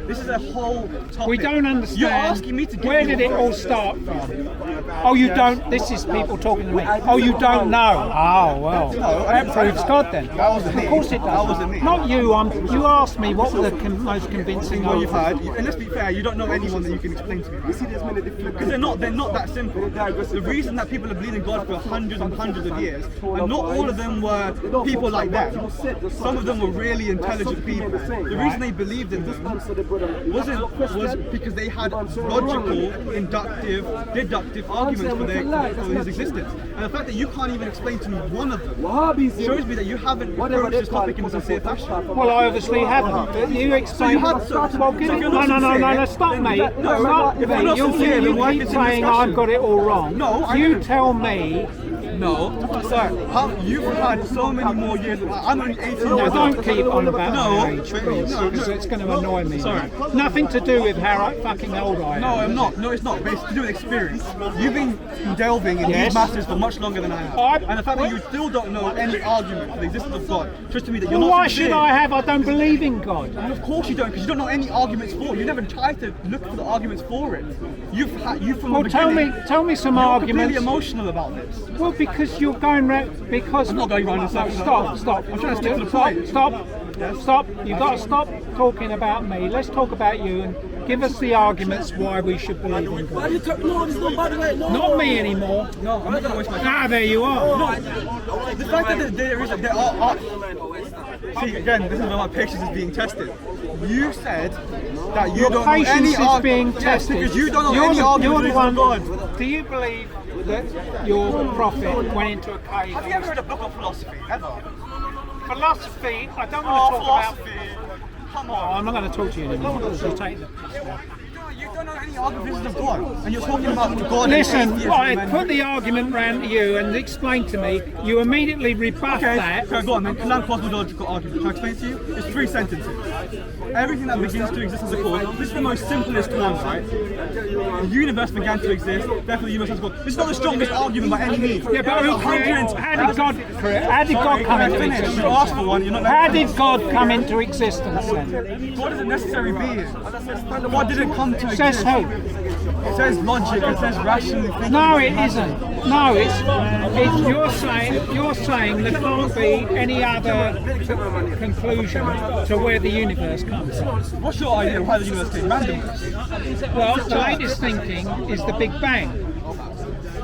This is a whole topic. We don't understand. You're asking me to give where you did it all start from? Oh, you don't. This is people talking to me. Oh, you don't know. Oh, well. That proves God then. That wasn't me. Of course it does. That wasn't me. Not you. You asked me what were the most convincing Well, you've arguments. had, and let's be fair, you don't know anyone that you can explain to me. Because they're not that simple. The reason that people have believed in God for hundreds and hundreds of years, and not all of them were people like that. Some of them were really intelligent people. The reason they believed in them was because they had logical, inductive, deductive arguments for his existence. And the fact that you can't even explain to me one of them shows me that you haven't approached this topic in a sincere fashion. Well, I obviously haven't. But you explain. No, stop me. Stop me. You keep saying I've got it all wrong. No, you tell me. No, sir, you've had so many more years. I'm only 18 years old. No, don't keep on about my age, no, please, no, because it's going to annoy me. Sorry. Nothing to do with how fucking old I am. No, I'm not. No, it's not. But it's to do with experience. You've been delving in these matters for much longer than I have. And the fact that you still don't know any argument for the existence of God shows to me that you're not. Why should I have? I don't believe in God. And of course you don't, because you don't know any arguments for it. You never tried to look for the arguments for it. You've from the beginning. tell me some you're arguments. You're completely emotional about this. Well, because you're going round. Because I'm not going round in circles. Stop. I'm trying to stick to the point. Stop. You've got to stop talking about me. Let's talk about you and give us the arguments why we should believe in God. Not me anymore. No, I'm not going to waste my time. There you are. No, the fact that there are. See, again, this is where my patience is being tested. You said that you don't know any patience is being tested. Because you don't know any argument for God. Do you believe that your prophet went into a cave? Have you ever read a book of philosophy, ever? Philosophy? I don't want to talk philosophy. Come about... on. I'm not going to talk to you anymore. You're taking the... You don't know any arguments of God, and you're talking about God. Listen, I put the argument round to you and explain to me. You immediately rebuff that. Okay, go on then. Cosmological argument. Shall I explain to you? It's 3 sentences. Everything that begins to exist as a cause. This is the most simplest one, right? The universe began to exist, therefore the universe has God. This is not the strongest argument by any means. Yeah, but who created? How did God come into existence? You asked for one. You're not. How did God come into existence then? God is a necessary being. God didn't come to exist. Says who? It says logic. It says rationally thinking. No, it isn't. No, it's you're saying there can't be any other conclusion to where the universe comes from. What's your idea of how the universe came? Randomness. Well, the latest thinking is the Big Bang.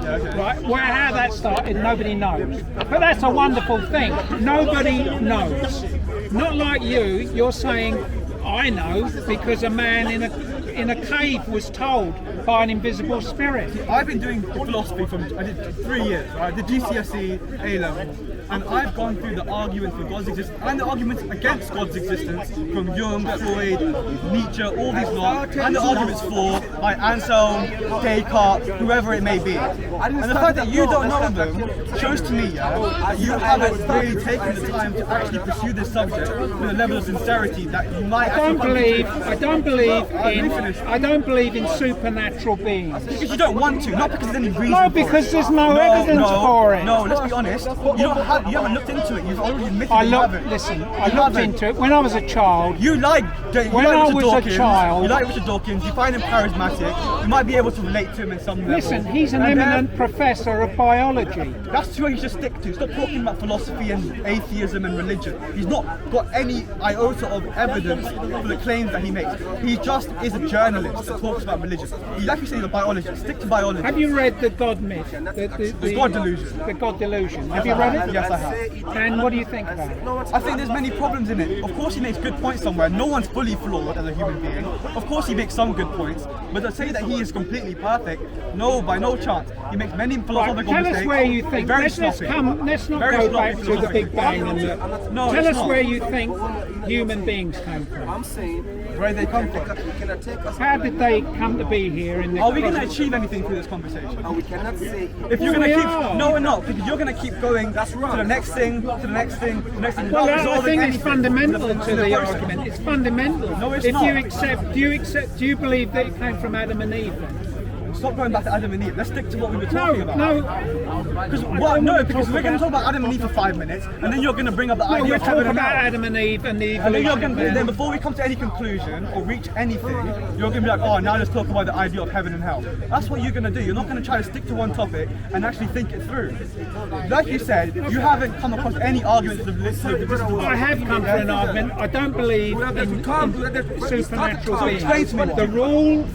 Right, how that started, nobody knows. But that's a wonderful thing. Nobody knows. Not like you. You're saying, I know, because a man in a cave was told by an invisible spirit. I've been doing philosophy I did 3 years. Right? I did GCSE, A-level, and I've gone through the arguments for God's existence and the arguments against God's existence from Jung, Freud, Nietzsche, all these lot, and the arguments for by Anselm, Descartes, whoever it may be. And the fact that you don't know them shows to me that you haven't really taken the time to actually pursue this subject with a level of sincerity that you might. I don't believe in supernatural beings. Because you don't want to, not because there's any reason. No, because there's no evidence for it. No, let's be honest. You don't haven't looked into it. You've already admitted I you looked. haven't. Listen, I You looked haven't. into it when I was a child. You like When I Richard was a Dawkins. child- You like Richard Dawkins. You find him charismatic. You might be able to relate to him in some level. Listen, he's an And then- eminent professor of biology. That's who he should stick to. Stop talking about philosophy and atheism and religion. He's not got any iota of evidence for the claims that he makes. He just is a journalist that talks about religion. He, like you say, he's a biologist. Stick to biology. Have you read the God myth? The God Delusion. The God Delusion. Have you read it? Yes, I have. And what do you think about it? I think there's many problems in it. Of course he makes good points somewhere. No one's fully flawed as a human being. Of course he makes some good points. But to say that he is completely perfect, no, by no chance. He makes many philosophical Tell mistakes. us where you think. Very Let's sloppy. not Very go sloppy back to the philosophy. Big Bang and the. No, Tell it's us not. where you think human beings came from. Where they come from. How did they come to be here in the? Are we going to achieve anything through this conversation? If you're We going to keep, are. no, we're not, because you're going to keep going to the next thing, to the next thing, to the next thing. Well, not I resolving think it's anything. fundamental to the process. argument. It's fundamental. No, it's if not. you accept, do you believe that it came from Adam and Eve? Then? Stop going back to Adam and Eve. Let's stick to what we were No, talking about. no. Because we're going to talk about Adam and Eve for 5 minutes, and then you're going to bring up the No, idea we're of heaven talking and about hell. Adam and Eve and the And then you're evolution going of to, then man. before we come to any conclusion or reach anything, you're going to be like, oh, now let's talk about the idea of heaven and hell. That's what you're going to do. You're not going to try to stick to one topic and actually think it through. Like you said, you haven't come across any arguments I have come to an argument. I don't believe in supernatural So beings. explain to me The rule,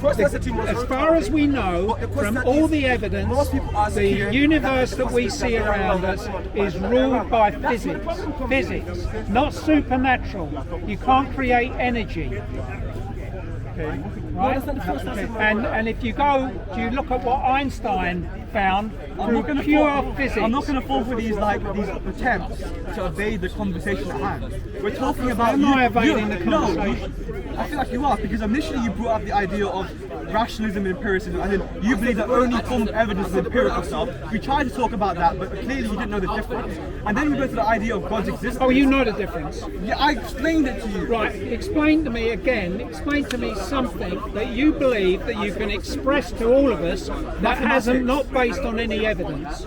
as far as we know, from all the evidence, the universe that we see around us is ruled by physics. Physics, not supernatural. You can't create energy. Right? And if you look at what Einstein found through pure physics. I'm not going to fall for these attempts to evade the conversation at hand. We're talking about. Am I evading the conversation? No, I feel like you are, because initially you brought up the idea of rationalism and empiricism, and then you believe the only form of evidence is empirical stuff. We tried to talk about that, but clearly you didn't know the difference. And then we go to the idea of God's existence. Oh, you know the difference. Yeah, I explained it to you. Right, explain to me again, explain to me something that you believe that you can express to all of us that hasn't not based on any evidence.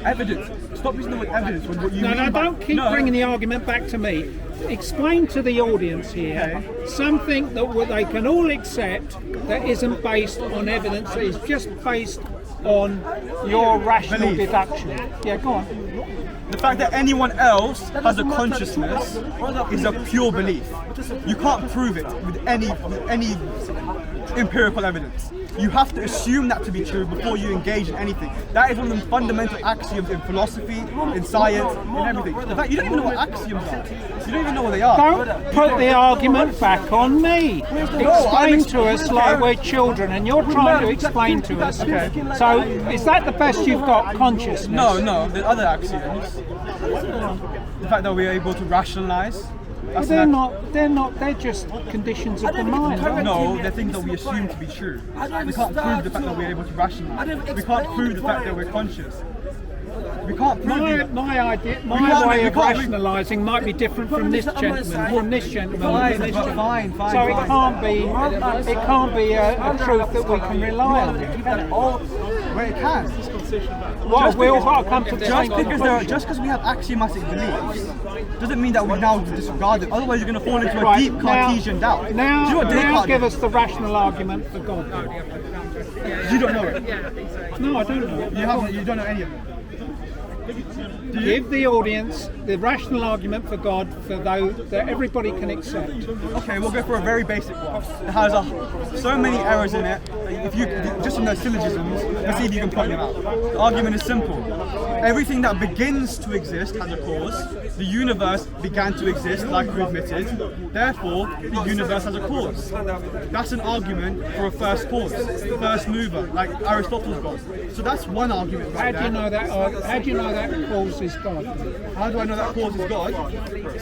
Evidence. Stop using the word evidence when what you No, mean no, by- don't keep No. bringing the argument back to me. Explain to the audience here something that they can all accept that isn't based on evidence, that is just based on your rational Belief. deduction. Yeah, go on. The fact that anyone else has a consciousness is a pure belief. You can't prove it with any empirical evidence. You have to assume that to be true before you engage in anything. That is one of the fundamental axioms in philosophy, in science, in everything. In fact, you don't even know what axioms are. You don't even know what they are. Don't put the argument back on me. Explain to us like we're children, and you're trying to explain to us. So, is that the best you've got, consciousness? No, there's other axioms. The fact that we're able to rationalize. But they're just conditions of the mind. aren't No, they're things that we assume to be true. We can't prove the fact that we're able to rationalize. We can't prove the fact that we're conscious. We can't prove it. My way of rationalising might be different from this gentleman, from this gentleman, from this gentleman. Fine. So it can't be a truth that we can rely on. Well, it can. Well, we all got to come to the same conclusion. Just because we have axiomatic beliefs doesn't mean that we now disregard them. Otherwise, you're going to fall into a Right, deep Cartesian doubt. Now, Do you know what now Descartes give did? us the rational argument for God. You don't know it. No, I don't know. You don't know any of it. Give the audience the rational argument for God that everybody can accept. Okay, we'll go for a very basic one. It has so many errors in it. If you just in those syllogisms, let's see if you can point them out. The argument is simple. Everything that begins to exist has a cause. The universe began to exist, like we admitted. Therefore, the universe has a cause. That's an argument for a first cause, first mover, like Aristotle's God. So that's one argument. How do you know that? How do you know that cause is God? How do I know that cause is God?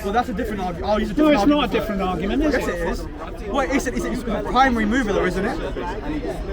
Well, that's a different argument. I'll use a No, different it's not a argument. different argument, is Yes, it? it is. Well, it's a primary mover, though, isn't it?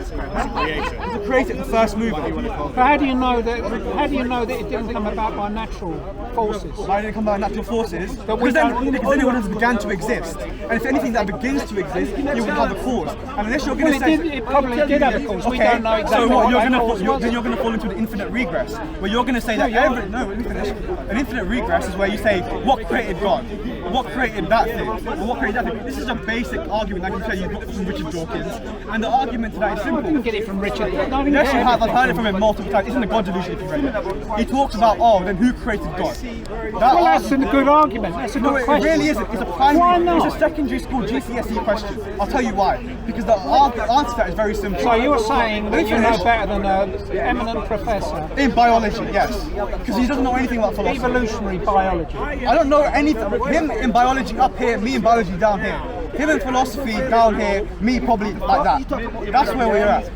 It's a creator, the first mover. But how do you know that? How do you know that it didn't come about by natural forces? Why did it come by natural forces? But we Because then don't- it would have began to exist. And if anything that begins to exist, you would have a cause. And unless you're going Well, to say... it probably did have a cause. We Okay, don't know exactly so what, what that cause was. then you're going to fall into the infinite regress, where you're going to say No, that you're let me finish. An infinite regress is where you say, what created God? What created that thing? Or what created that thing? This is a basic argument, like you said, you got from Richard Dawkins. And the argument to that is simple. You can get it from Richard. Yes, you have. I've heard it from him multiple times. It's in the God Delusion if you read it. He talks about, then who created God? Well, that's a good argument. That's a good question. It really isn't. It's a primary, it's a secondary school GCSE question. I'll tell you why. Because the answer to that is very simple. So you're saying that you know better than an eminent professor in biology, yes. Because he doesn't know anything about philosophy. Evolutionary biology. I don't know anything. Him in biology up here, me in biology down here. Him in philosophy down here, me probably like that. That's where we're at.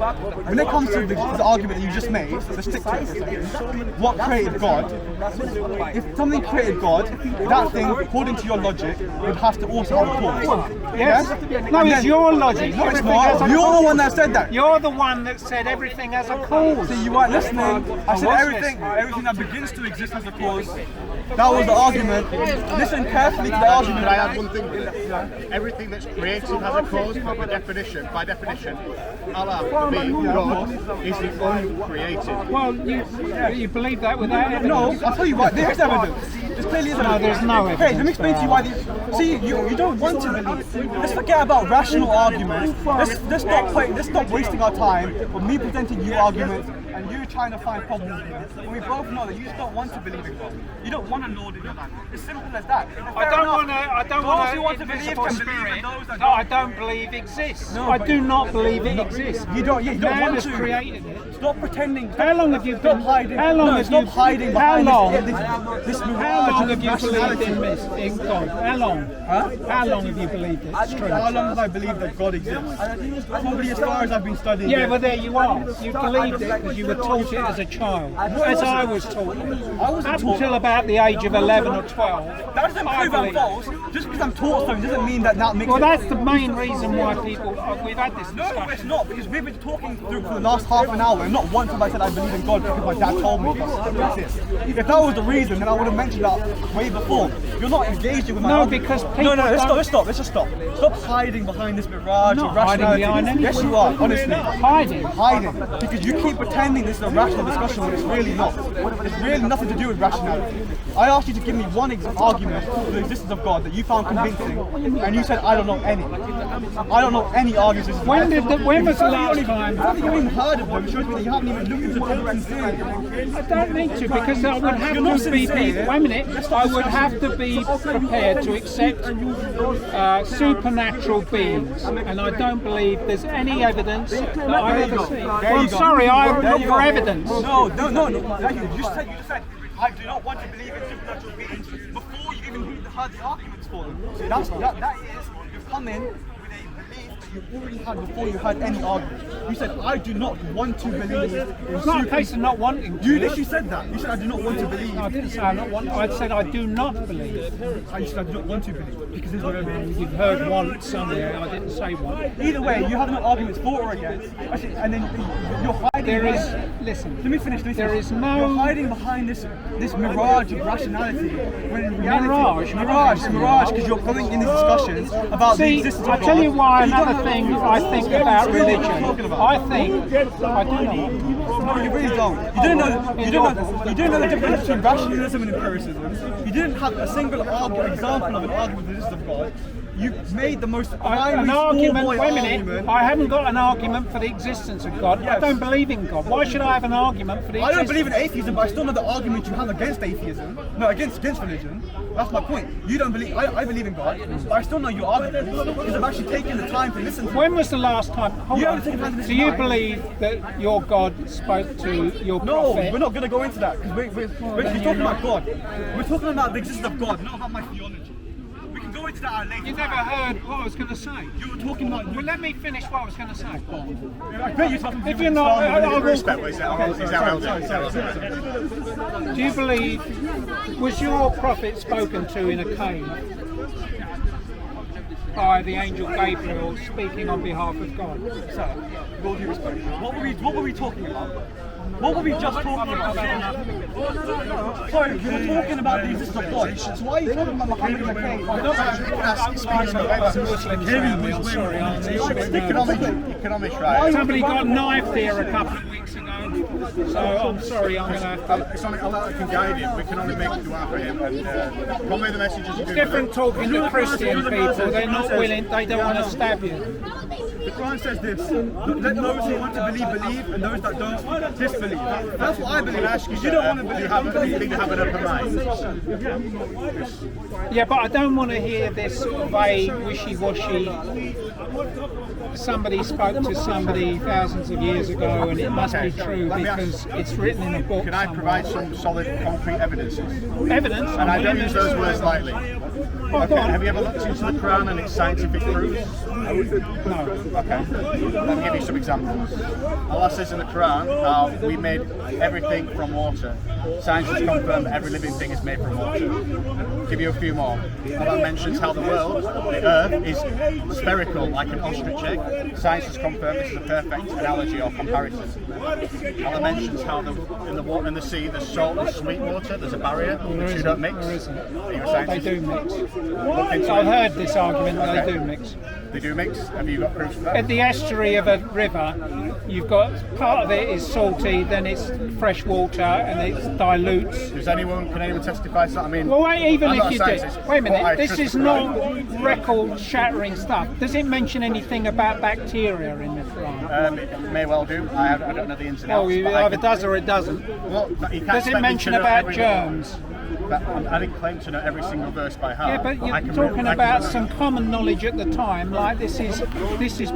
When it comes to the argument that you just made, let's stick to it. What created God? If something created God, that thing, according to your logic, would have to also have a cause. Yes? No, it's your logic. No, it's not. You're the one that said that. You're the one that said everything has a cause. See, you weren't listening. I said everything that begins to exist has a cause. That was the argument. Listen carefully to the argument. But I add one thing. Everything that's created has a cause by definition. Allah, being God, is the uncreated. Well, you believe that without evidence? No, I'll tell you what, there is evidence. There's clearly evidence. No, there's no evidence. Okay, let me explain to you why. See, you don't want to believe. Let's forget about rational arguments. Let's stop wasting our time with me presenting you arguments and you trying to find problems with it. And we both know that you just don't want to believe in God. You don't want a Lord in your life. It's simple as that. I don't want to believe in spirit. No, I don't believe exists. No, I do not believe it exists. You don't want to. Created it. Stop pretending. How long have you been hiding? How long have stop you hiding behind this mirage. How long have you believed in God? How long? Huh? How long have you believed it's true? How long have I believed that God exists? Probably as far as I've been studying. Yeah, well there you are. You believed it because you were taught it as a child. As I was taught. Up until about the age of 11 or 12. That doesn't prove I'm false. Just because I'm taught something doesn't mean that makes Well, that's the main reason why people, we've had this discussion. No, it's not, because we've been talking through for the last half an hour and not once have I said I believe in God because my dad told me that's it. If that was the reason, then I would have mentioned that way before. You're not engaging with my argument. Because people let's stop. Stop hiding behind this mirage of rationality. Yes, you are, honestly. Hiding. Because you keep pretending this is a rational discussion when it's really not. It's really nothing to do with rationality. I asked you to give me one argument for the existence of God that you found convincing, and you said I don't know any. I don't know any arguments. When was the last time? I haven't even heard of them. It shows me that you haven't even looked into them. I don't need to, because I would have to be. Wait a minute. I would have to be prepared to accept supernatural beings, and I don't believe there's any evidence that I've ever seen. Well, I'm sorry, I look for evidence. No. You just said I do not want to believe in supernatural beings before you even heard the arguments for them. So that is, you've come in with a belief that you already had before you heard any argument. You said, I do not want to believe in It's not a case of not wanting to. You literally said that. You said, I do not want to believe. No, I didn't say I not want. I said I do not believe. You said, I do not want to believe. Because there's no evidence. You've heard want somewhere. I didn't say want. Either way, you have no arguments for or against. Actually, and then you're hiding. Listen. Let me finish. There is no. You're hiding behind this mirage of rationality. When in reality, mirage. Because you're going in these discussions about the existence of God. I tell you why. Another thing I think about religion. I think I do not. No, you really don't. You didn't know the difference between rationalism and empiricism. You didn't have a single example of an argument for the existence of God. You made the most an argument. Wait a minute. I haven't got an argument for the existence of God. Yes. I don't believe in God. Why should I have an argument for the existence? I don't believe in atheism, but I still know the argument you have against atheism. No, against religion. That's my point. You don't believe. I believe in God, but I still know your argument because I've actually taken the time to listen to. When was the last time? Do you believe that your God spoke to your prophet? No, we're not going to go into that because we're talking about God. We're talking about the existence of God, not about my theology. Go into that later. You never heard what I was going to say. You were talking about. Well, let me finish what I was going to say. I bet you're talking. If you're not, I will respect what he's saying. Do you believe was your prophet spoken to in a cave by the angel Gabriel speaking on behalf of God? Sir, with all due respect, what were we talking about? What were we just talking about? Sorry, we were talking about the existence of God. So why are you talking about Muhammad and McCain? Economics, right? Somebody got knifed here a couple of weeks ago, so I'm sorry, I'm going to have to... It's only Allah that can guide him. We can only make dua for him, and probably the message is It's different talking to Christian people. They're not willing, they don't want to stab you. The Quran says this: let those who want to believe, and those that don't disbelieve. That's what I believe. You don't want to believe. You need to have an open mind. Yeah, but I don't want to hear this sort of vague, wishy-washy. Somebody spoke to somebody thousands of years ago, and it must be true because it's written in a book. Can I provide some solid, concrete evidences? Evidence? And I don't use those words lightly. Okay, have you ever looked into the Quran and its scientific proofs? No. Okay, let me give you some examples. Allah says in the Quran how we made everything from water. Science has confirmed that every living thing is made from water. Give you a few more. Allah mentions how the world, the earth, is spherical like an ostrich egg. Science has confirmed this is a perfect analogy or comparison. Allah mentions how in the water in the sea there's salt and sweet water, there's a barrier, the two don't mix. Are you a scientist? They do mix. I've heard this argument that they do mix. They do mix? Have you got proof of that? At the estuary of a river, you've got part of it is salty, then it's fresh water, and it dilutes. Can anyone testify to that? I mean, well, even I'm if not you a did, scientist, wait a but minute, I this trust is the not Quran. record-shattering stuff. Does it mention anything about bacteria in the Quran? It may well do. I don't know the ins and outs. Well, it either does or it doesn't. Well, does it mention about germs? I didn't claim to know every single verse by heart. Yeah, but you're talking about some common knowledge at the time, like this is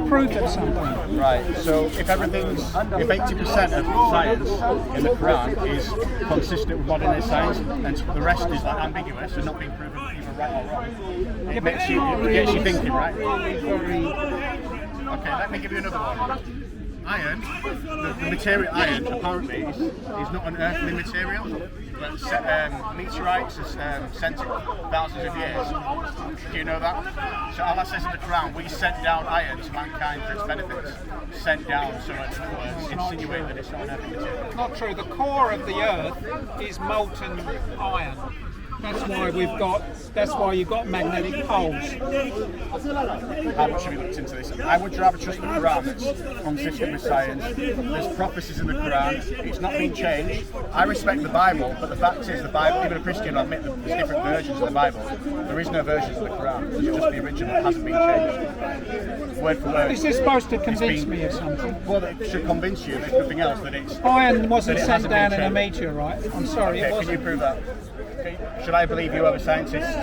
proof of something. Right. So if 80% of science in the Quran is consistent with modern science, and the rest is like ambiguous and not being proven either right or wrong, it gets you thinking, right? Okay, let me give you another one. Iron, the material iron, apparently is not an earthly material, but meteorites are sent it thousands of years. Do you know that? So Allah says in the Quran, we sent down iron to mankind for its benefits. Sent down, so in other words, insinuate that it's not an earthly material. Not true. The core of the earth is molten iron. That's why you've got magnetic poles. How much have you looked into this? I would rather trust the Quran that's consistent with science. There's prophecies in the Quran. It's not been changed. I respect the Bible, but the fact is the Bible, even a Christian will admit that there's different versions of the Bible. There is no versions of the Quran. There's just the original that hasn't been changed. Word for word. Is this supposed to convince me of something? Well, it should convince you, if nothing else, that it's... Iron wasn't sent down in a meteorite. I'm sorry, it wasn't. Can you prove that? Should I believe you over scientists?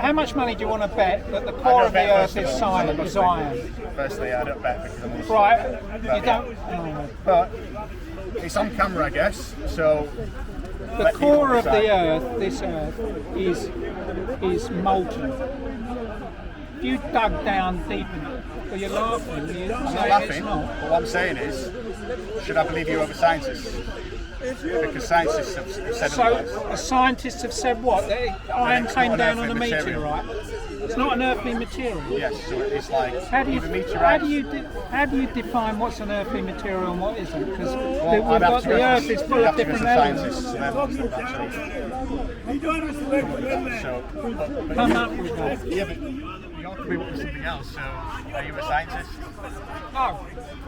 How much money do you want to bet that the core of the earth is iron? Firstly, I don't bet because I'm a Muslim. Right, you don't. Oh. But it's on camera, I guess. So the core of the earth, this earth, is molten. If you dug down deep enough, well, you're laughing. I'm not laughing. But what I'm saying is, should I believe you over scientists? Because scientists have said otherwise. So scientists have said what? That iron came down on a meteorite. It's not an earthly material. Yes, so it's like how do you define what's an earthly material and what isn't? Because the earth is full of different elements. Come up with that. Yeah, but you ought to be with something else. So, are you a scientist? No.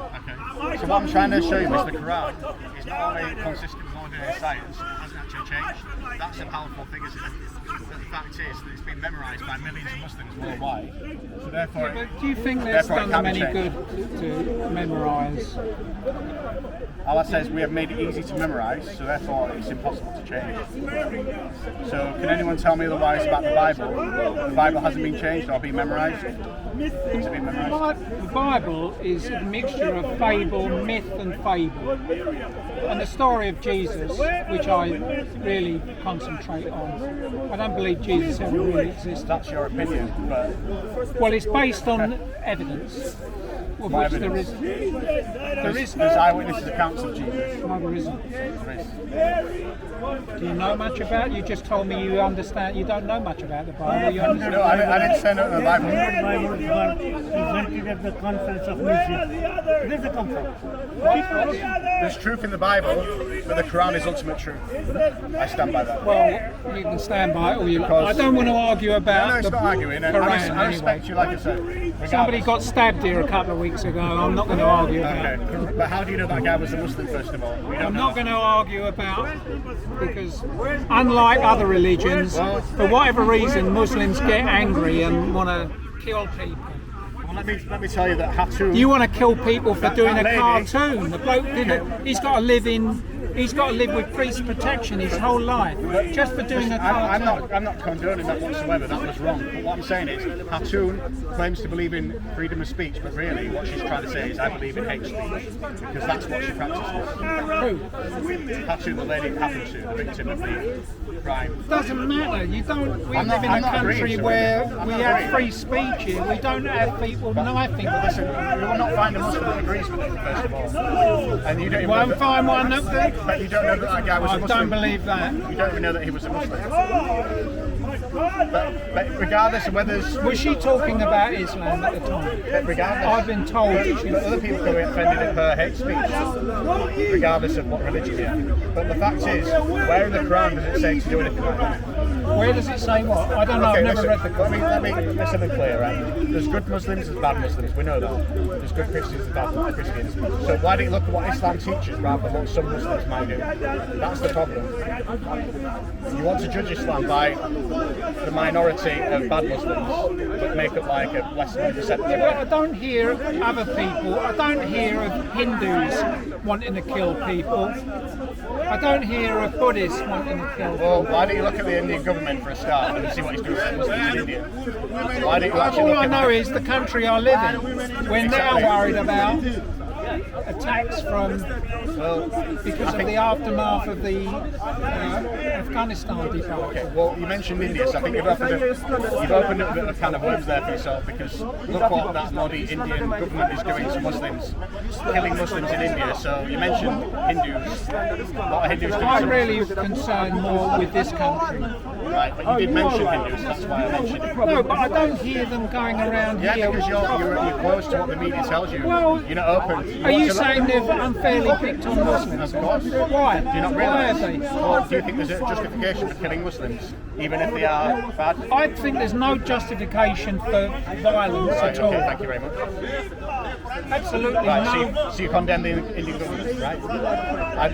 Okay. So what I'm trying to show you is the Quran is not only consistent with modern science, it hasn't actually changed. That's a powerful thing, isn't it? But the fact is that it's been memorised by millions of Muslims worldwide. So therefore, but do you think that's done them any good to memorise? Allah says we have made it easy to memorise, so therefore it's impossible to change. So can anyone tell me otherwise about the Bible? The Bible hasn't been changed or been memorised? Has it been memorised? The Bible is a mixture of fable, myth and fable. And the story of Jesus, which I really concentrate on, I don't believe Jesus ever really existed. That's your opinion, but... Well, it's based on evidence. Of which evidence? There is. There's eyewitnesses accounts of Jesus. No, there isn't. There is. Do you know much about it? You just told me you understand. You don't know much about the Bible. You understand? No, I didn't say nothing about the Bible. The Bible was presented at the conference of Mission. Where's the conference? There's truth in the Bible, but the Quran is ultimate truth. I stand by that. Well, you can stand by it, or you. I don't want to argue about No, it's the not arguing. And Quran I respect anyway. you, like I said. Somebody got stabbed here a couple of weeks ago. I'm not going to argue about it. Okay, but how do you know that guy was a Muslim, first of all? We don't I'm know not that. going to argue about because unlike other religions, for whatever reason, Muslims get angry and want to kill people. Well, let me tell you that Hatun... You want to kill people for doing a that lady- cartoon. The bloke didn't. He's got to live with police protection his whole life just for doing a cartoon. I'm not condoning that whatsoever. That was wrong. But what I'm saying is, Hatun claims to believe in freedom of speech, but really what she's trying to say is, I believe in hate speech, because that's what she practices. Who? Hatun, the lady it happened to, the victim of the crime. Doesn't matter. You don't. We I'm live in not a country agreeing, where I'm we not have agreeing. free speech here. We don't have people knifing. Listen, you will not find a Muslim that agrees with it, first of all. And you don't even Won't know find one that. but you don't know that guy was a I Muslim. don't believe that. You don't even know that he was a Muslim. But regardless of whether... Was she talking about Islam at the time? Regardless... I've been told But other people could be offended at her hate speech, regardless of what religion they are. But the fact is, where in the Quran does it say to do anything like that? Where does it say what? I don't know. Okay, I've never listen, read the Quran. let me make something clear, right? There's good Muslims, there's bad Muslims, we know that. There's good Christians, there's bad Christians. So why don't you look at what Islam teaches rather than what some Muslims might do? That's the problem. You want to judge Islam by the minority of bad Muslims, but make it like a less than percentage. Yeah, but I don't hear other people. I don't hear of Hindus wanting to kill people. I don't hear of Buddhists wanting to kill people. Well, why don't you look at the Indian government for a start and see what he's doing to Muslims in India? Why don't you actually All look I at know is the country I live in. We're now worried about attacks from because of the aftermath of the Afghanistan debacle. Okay, well, you mentioned India, so I think you've opened up a can of worms there for yourself, because look what that bloody Indian government is doing to Muslims, killing Muslims in India. So you mentioned Hindus. What are Hindus doing? I'm really concerned more with this country. Right, but you did mention Hindus, that's why I mentioned it. No, but I don't hear them going around Yeah, here. because you're close to what the media tells you. Well, you're not open. Are you saying they've unfairly picked on Muslims? Of course. Why? Do you not Why realise? have they? Well, do you think there's a justification for killing Muslims, even if they are bad? I think there's no justification for violence Right, at all. okay, thank you very much. Absolutely Right, no. so you condemn the Indian government, right?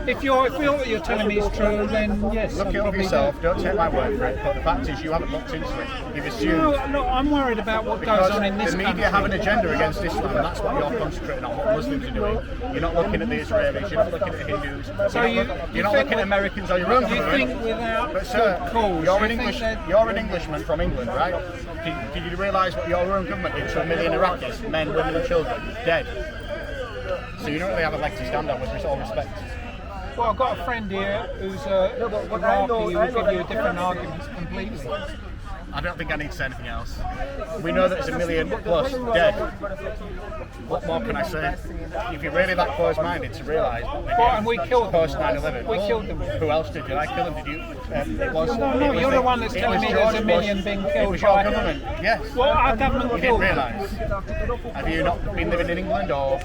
If what you're telling me is true, then yes. Look I it up probably yourself, don't take my word for it, but the fact is you haven't looked into it. You've do. assumed. No, look, I'm worried about what Because goes on in this the media country. have an agenda against Islam, and that's what you're concentrating on, what Muslims are doing. You're not looking at the Israelis, you're not looking at the Hindus, you're not looking at Americans or your own You government. think without But sir, good cause, you're you an think English, that- you're an Englishman from England, right? Did you realise what your own government did to 1 million Iraqis, men, women and children, dead? So you don't really have a leg to stand on, with all respect. Well, I've got a friend here who's Iraqi who will give you a different argument completely. I don't think I need to say anything else. We know that it's 1 million plus dead. What more can I say? If you're really that close-minded to realise what they did And we killed them. post 9/11, We killed them. Who else did? Did I kill them? Did you? It was. No, it was you're the one that's telling me George there's 1 million Bush. being It killed was your by- government. Yes. Well, our government You didn't killed them. realise. Have you not been living in England or?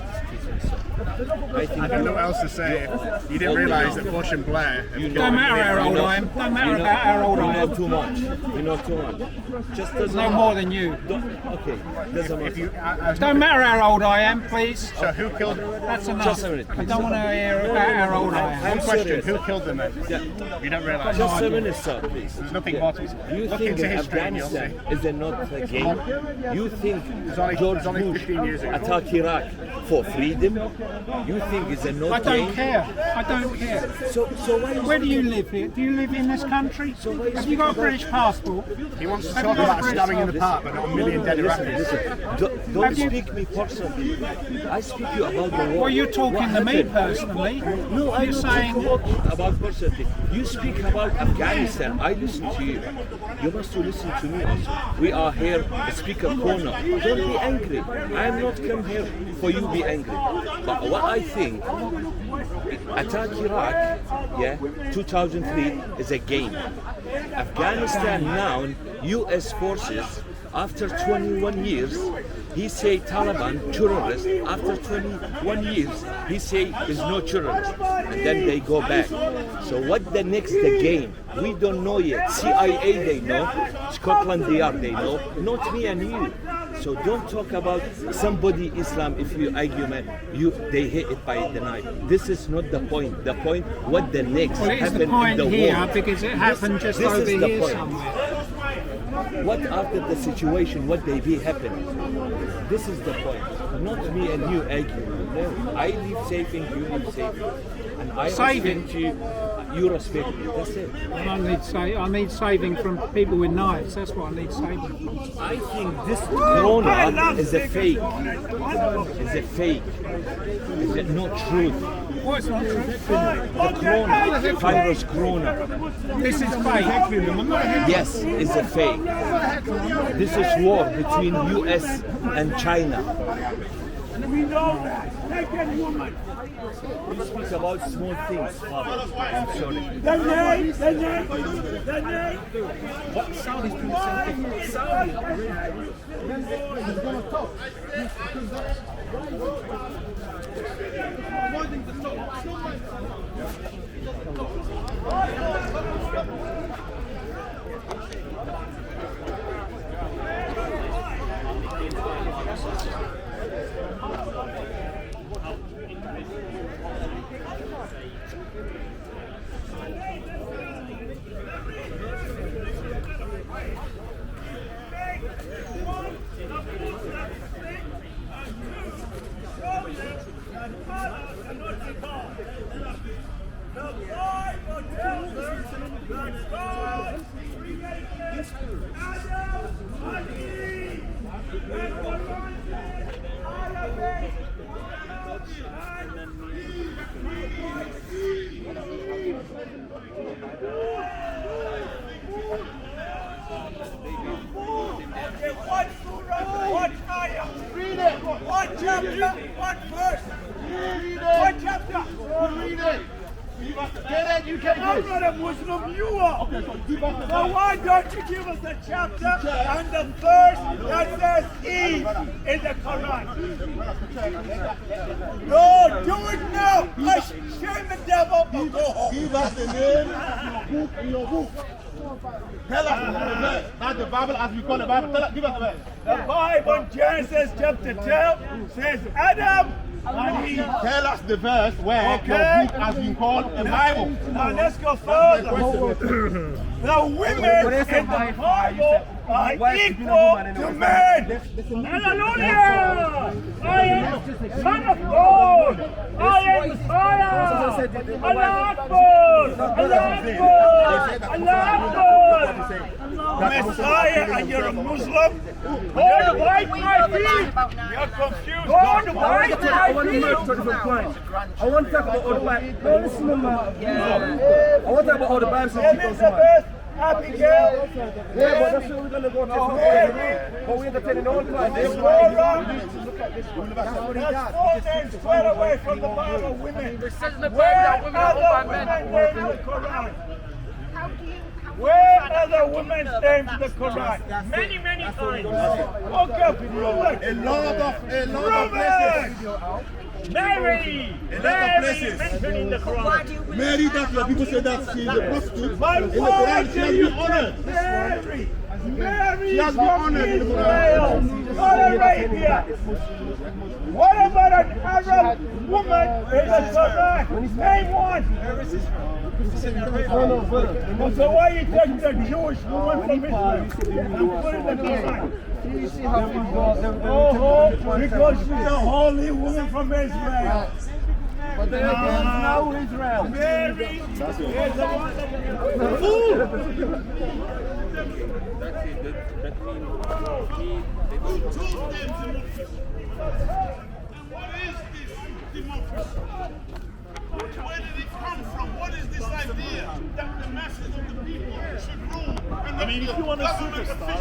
I don't know what else to say. You didn't realise that Bush and Blair. Don't matter how old I am. Don't matter about how old I You know am. too much. You know too much. Just doesn't No more than you. Okay, doesn't If matter. you, Don't matter how old I am, please. so who killed? That's enough. Just a minute, I don't want to hear about how old I am. One question: serious. who killed them then? You don't realise. Just a minute, sir, please. There's nothing more to You look think into history and you'll see. Afghanistan is not a game? You think only- George it's only Bush 15 years ago. attacked Iraq for freedom? You think it's a I not don't game? care. I don't care. So why is Where do you live here? Do you live in this country? Have you got a British passport? He wants to talk about stabbing in the park, but not a million dead Iraqis. Don't speak me personally. I speak you about the war. Well, you're talking to me happened? personally. No, I'm You're not saying talking about personally. You speak about Afghanistan. I listen to you. You must listen to me also. We are here, speaker corner. Don't be angry. I'm not come here for you to be angry. But what I think, attack Iraq, 2003 is a game. Afghanistan now, U.S. forces, after 21 years, he say Taliban terrorists. After 21 years, he say there's no terrorists, and then they go back. So what the next the game? We don't know yet. CIA they know, Scotland Yard they know, not me and you. So don't talk about somebody Islam if you argument they hit it by the knife. This is not the point. The point what the next well, it's happened the point in the here war. because it happened just this over is the here point. somewhere. What after the situation, what they be happening? This is the point. Not me and you arguing. No, I live saving, you live saving. And I respect you, you respect me. That's it. I need saving from people with knives. That's what I need saving. I think this corona is a fake. Is a fake. Is it not truth? What's not true? The corona, virus corona. This is fake. Yes, it's a fake. This is war between US and China. We know that. Take that woman. You speak about small things, Father. I'm sorry. The name. What Saudi's doing something? Saudi. What ayah? Read it. What chapter? What verse? Read it. What chapter? Read it. I'm not a Muslim, you are. So why don't you give us the chapter and the verse that says Eve in the Quran? No, do it now. I shame the devil or go home. Give us the name, book in your book. Tell us the verse, not the Bible as we call the Bible. Give us the verse. The Bible, Genesis chapter 12, says Adam and Eve. Tell us the verse where your book has been called the Bible. Now let's go further. The women in the Bible are equal to men. Hallelujah! I am Son of God. I am Messiah. Allah Akbar. Allah Akbar. Allah Akbar. Messiah, and you're a Muslim? Don't wipe my feet. You're confused. Don't wipe my feet. I want to talk about all the Bible. No, listen to me. I want to talk about all the Bible. Elizabeth, Abigail. Yeah, but that's where we're going to go to. But we're entertaining all the time. There's no wrong. That's 4 names square away from the Bible women. Where are the women named in the Quran? Where are the women's names in the Quran? Many times. Okay, prove it. A lot of places. Mary! Mary mentioned in the Quran. Mary, that's what people say that she's a prostitute. My In the Quran, she has been honored. Mary! Mary She has been honored in the Israel, Quran. not Arabia. What about an Arab woman in the Quran? Name one. So why you take the Jewish woman from Israel and put in the Quran? Because she's a holy woman from Israel. But there again, no Israel. Mary is the one that Who taught them democracy? And what is this democracy? Where did it come from? What is this idea that the masses of the people should rule and that if you want a superstar,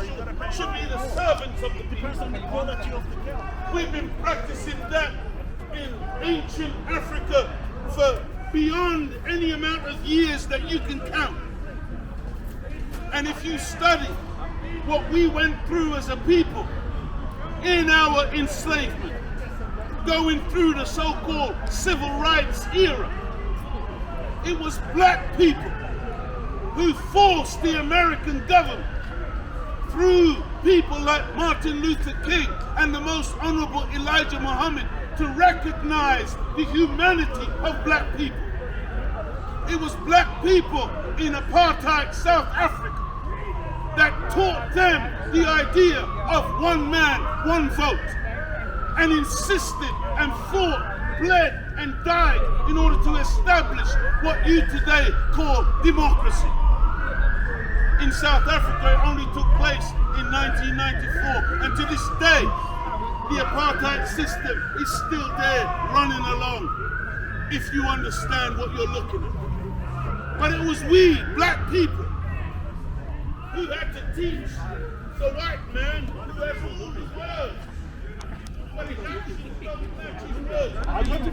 should be the servants of the people? We've been practicing that in ancient Africa for beyond any amount of years that you can count. And if you study what we went through as a people in our enslavement, going through the so-called civil rights era, it was black people who forced the American government, through people like Martin Luther King and the most honorable Elijah Muhammad, to recognize the humanity of black people. It was black people in apartheid South Africa that taught them the idea of one man, one vote, and insisted and fought, bled and died in order to establish what you today call democracy. In South Africa, it only took place in 1994, and to this day, the apartheid system is still there, running along, if you understand what you're looking at. But it was we, black people, who had to teach the white man who has all his words. But he actually doesn't match his words. I'll go to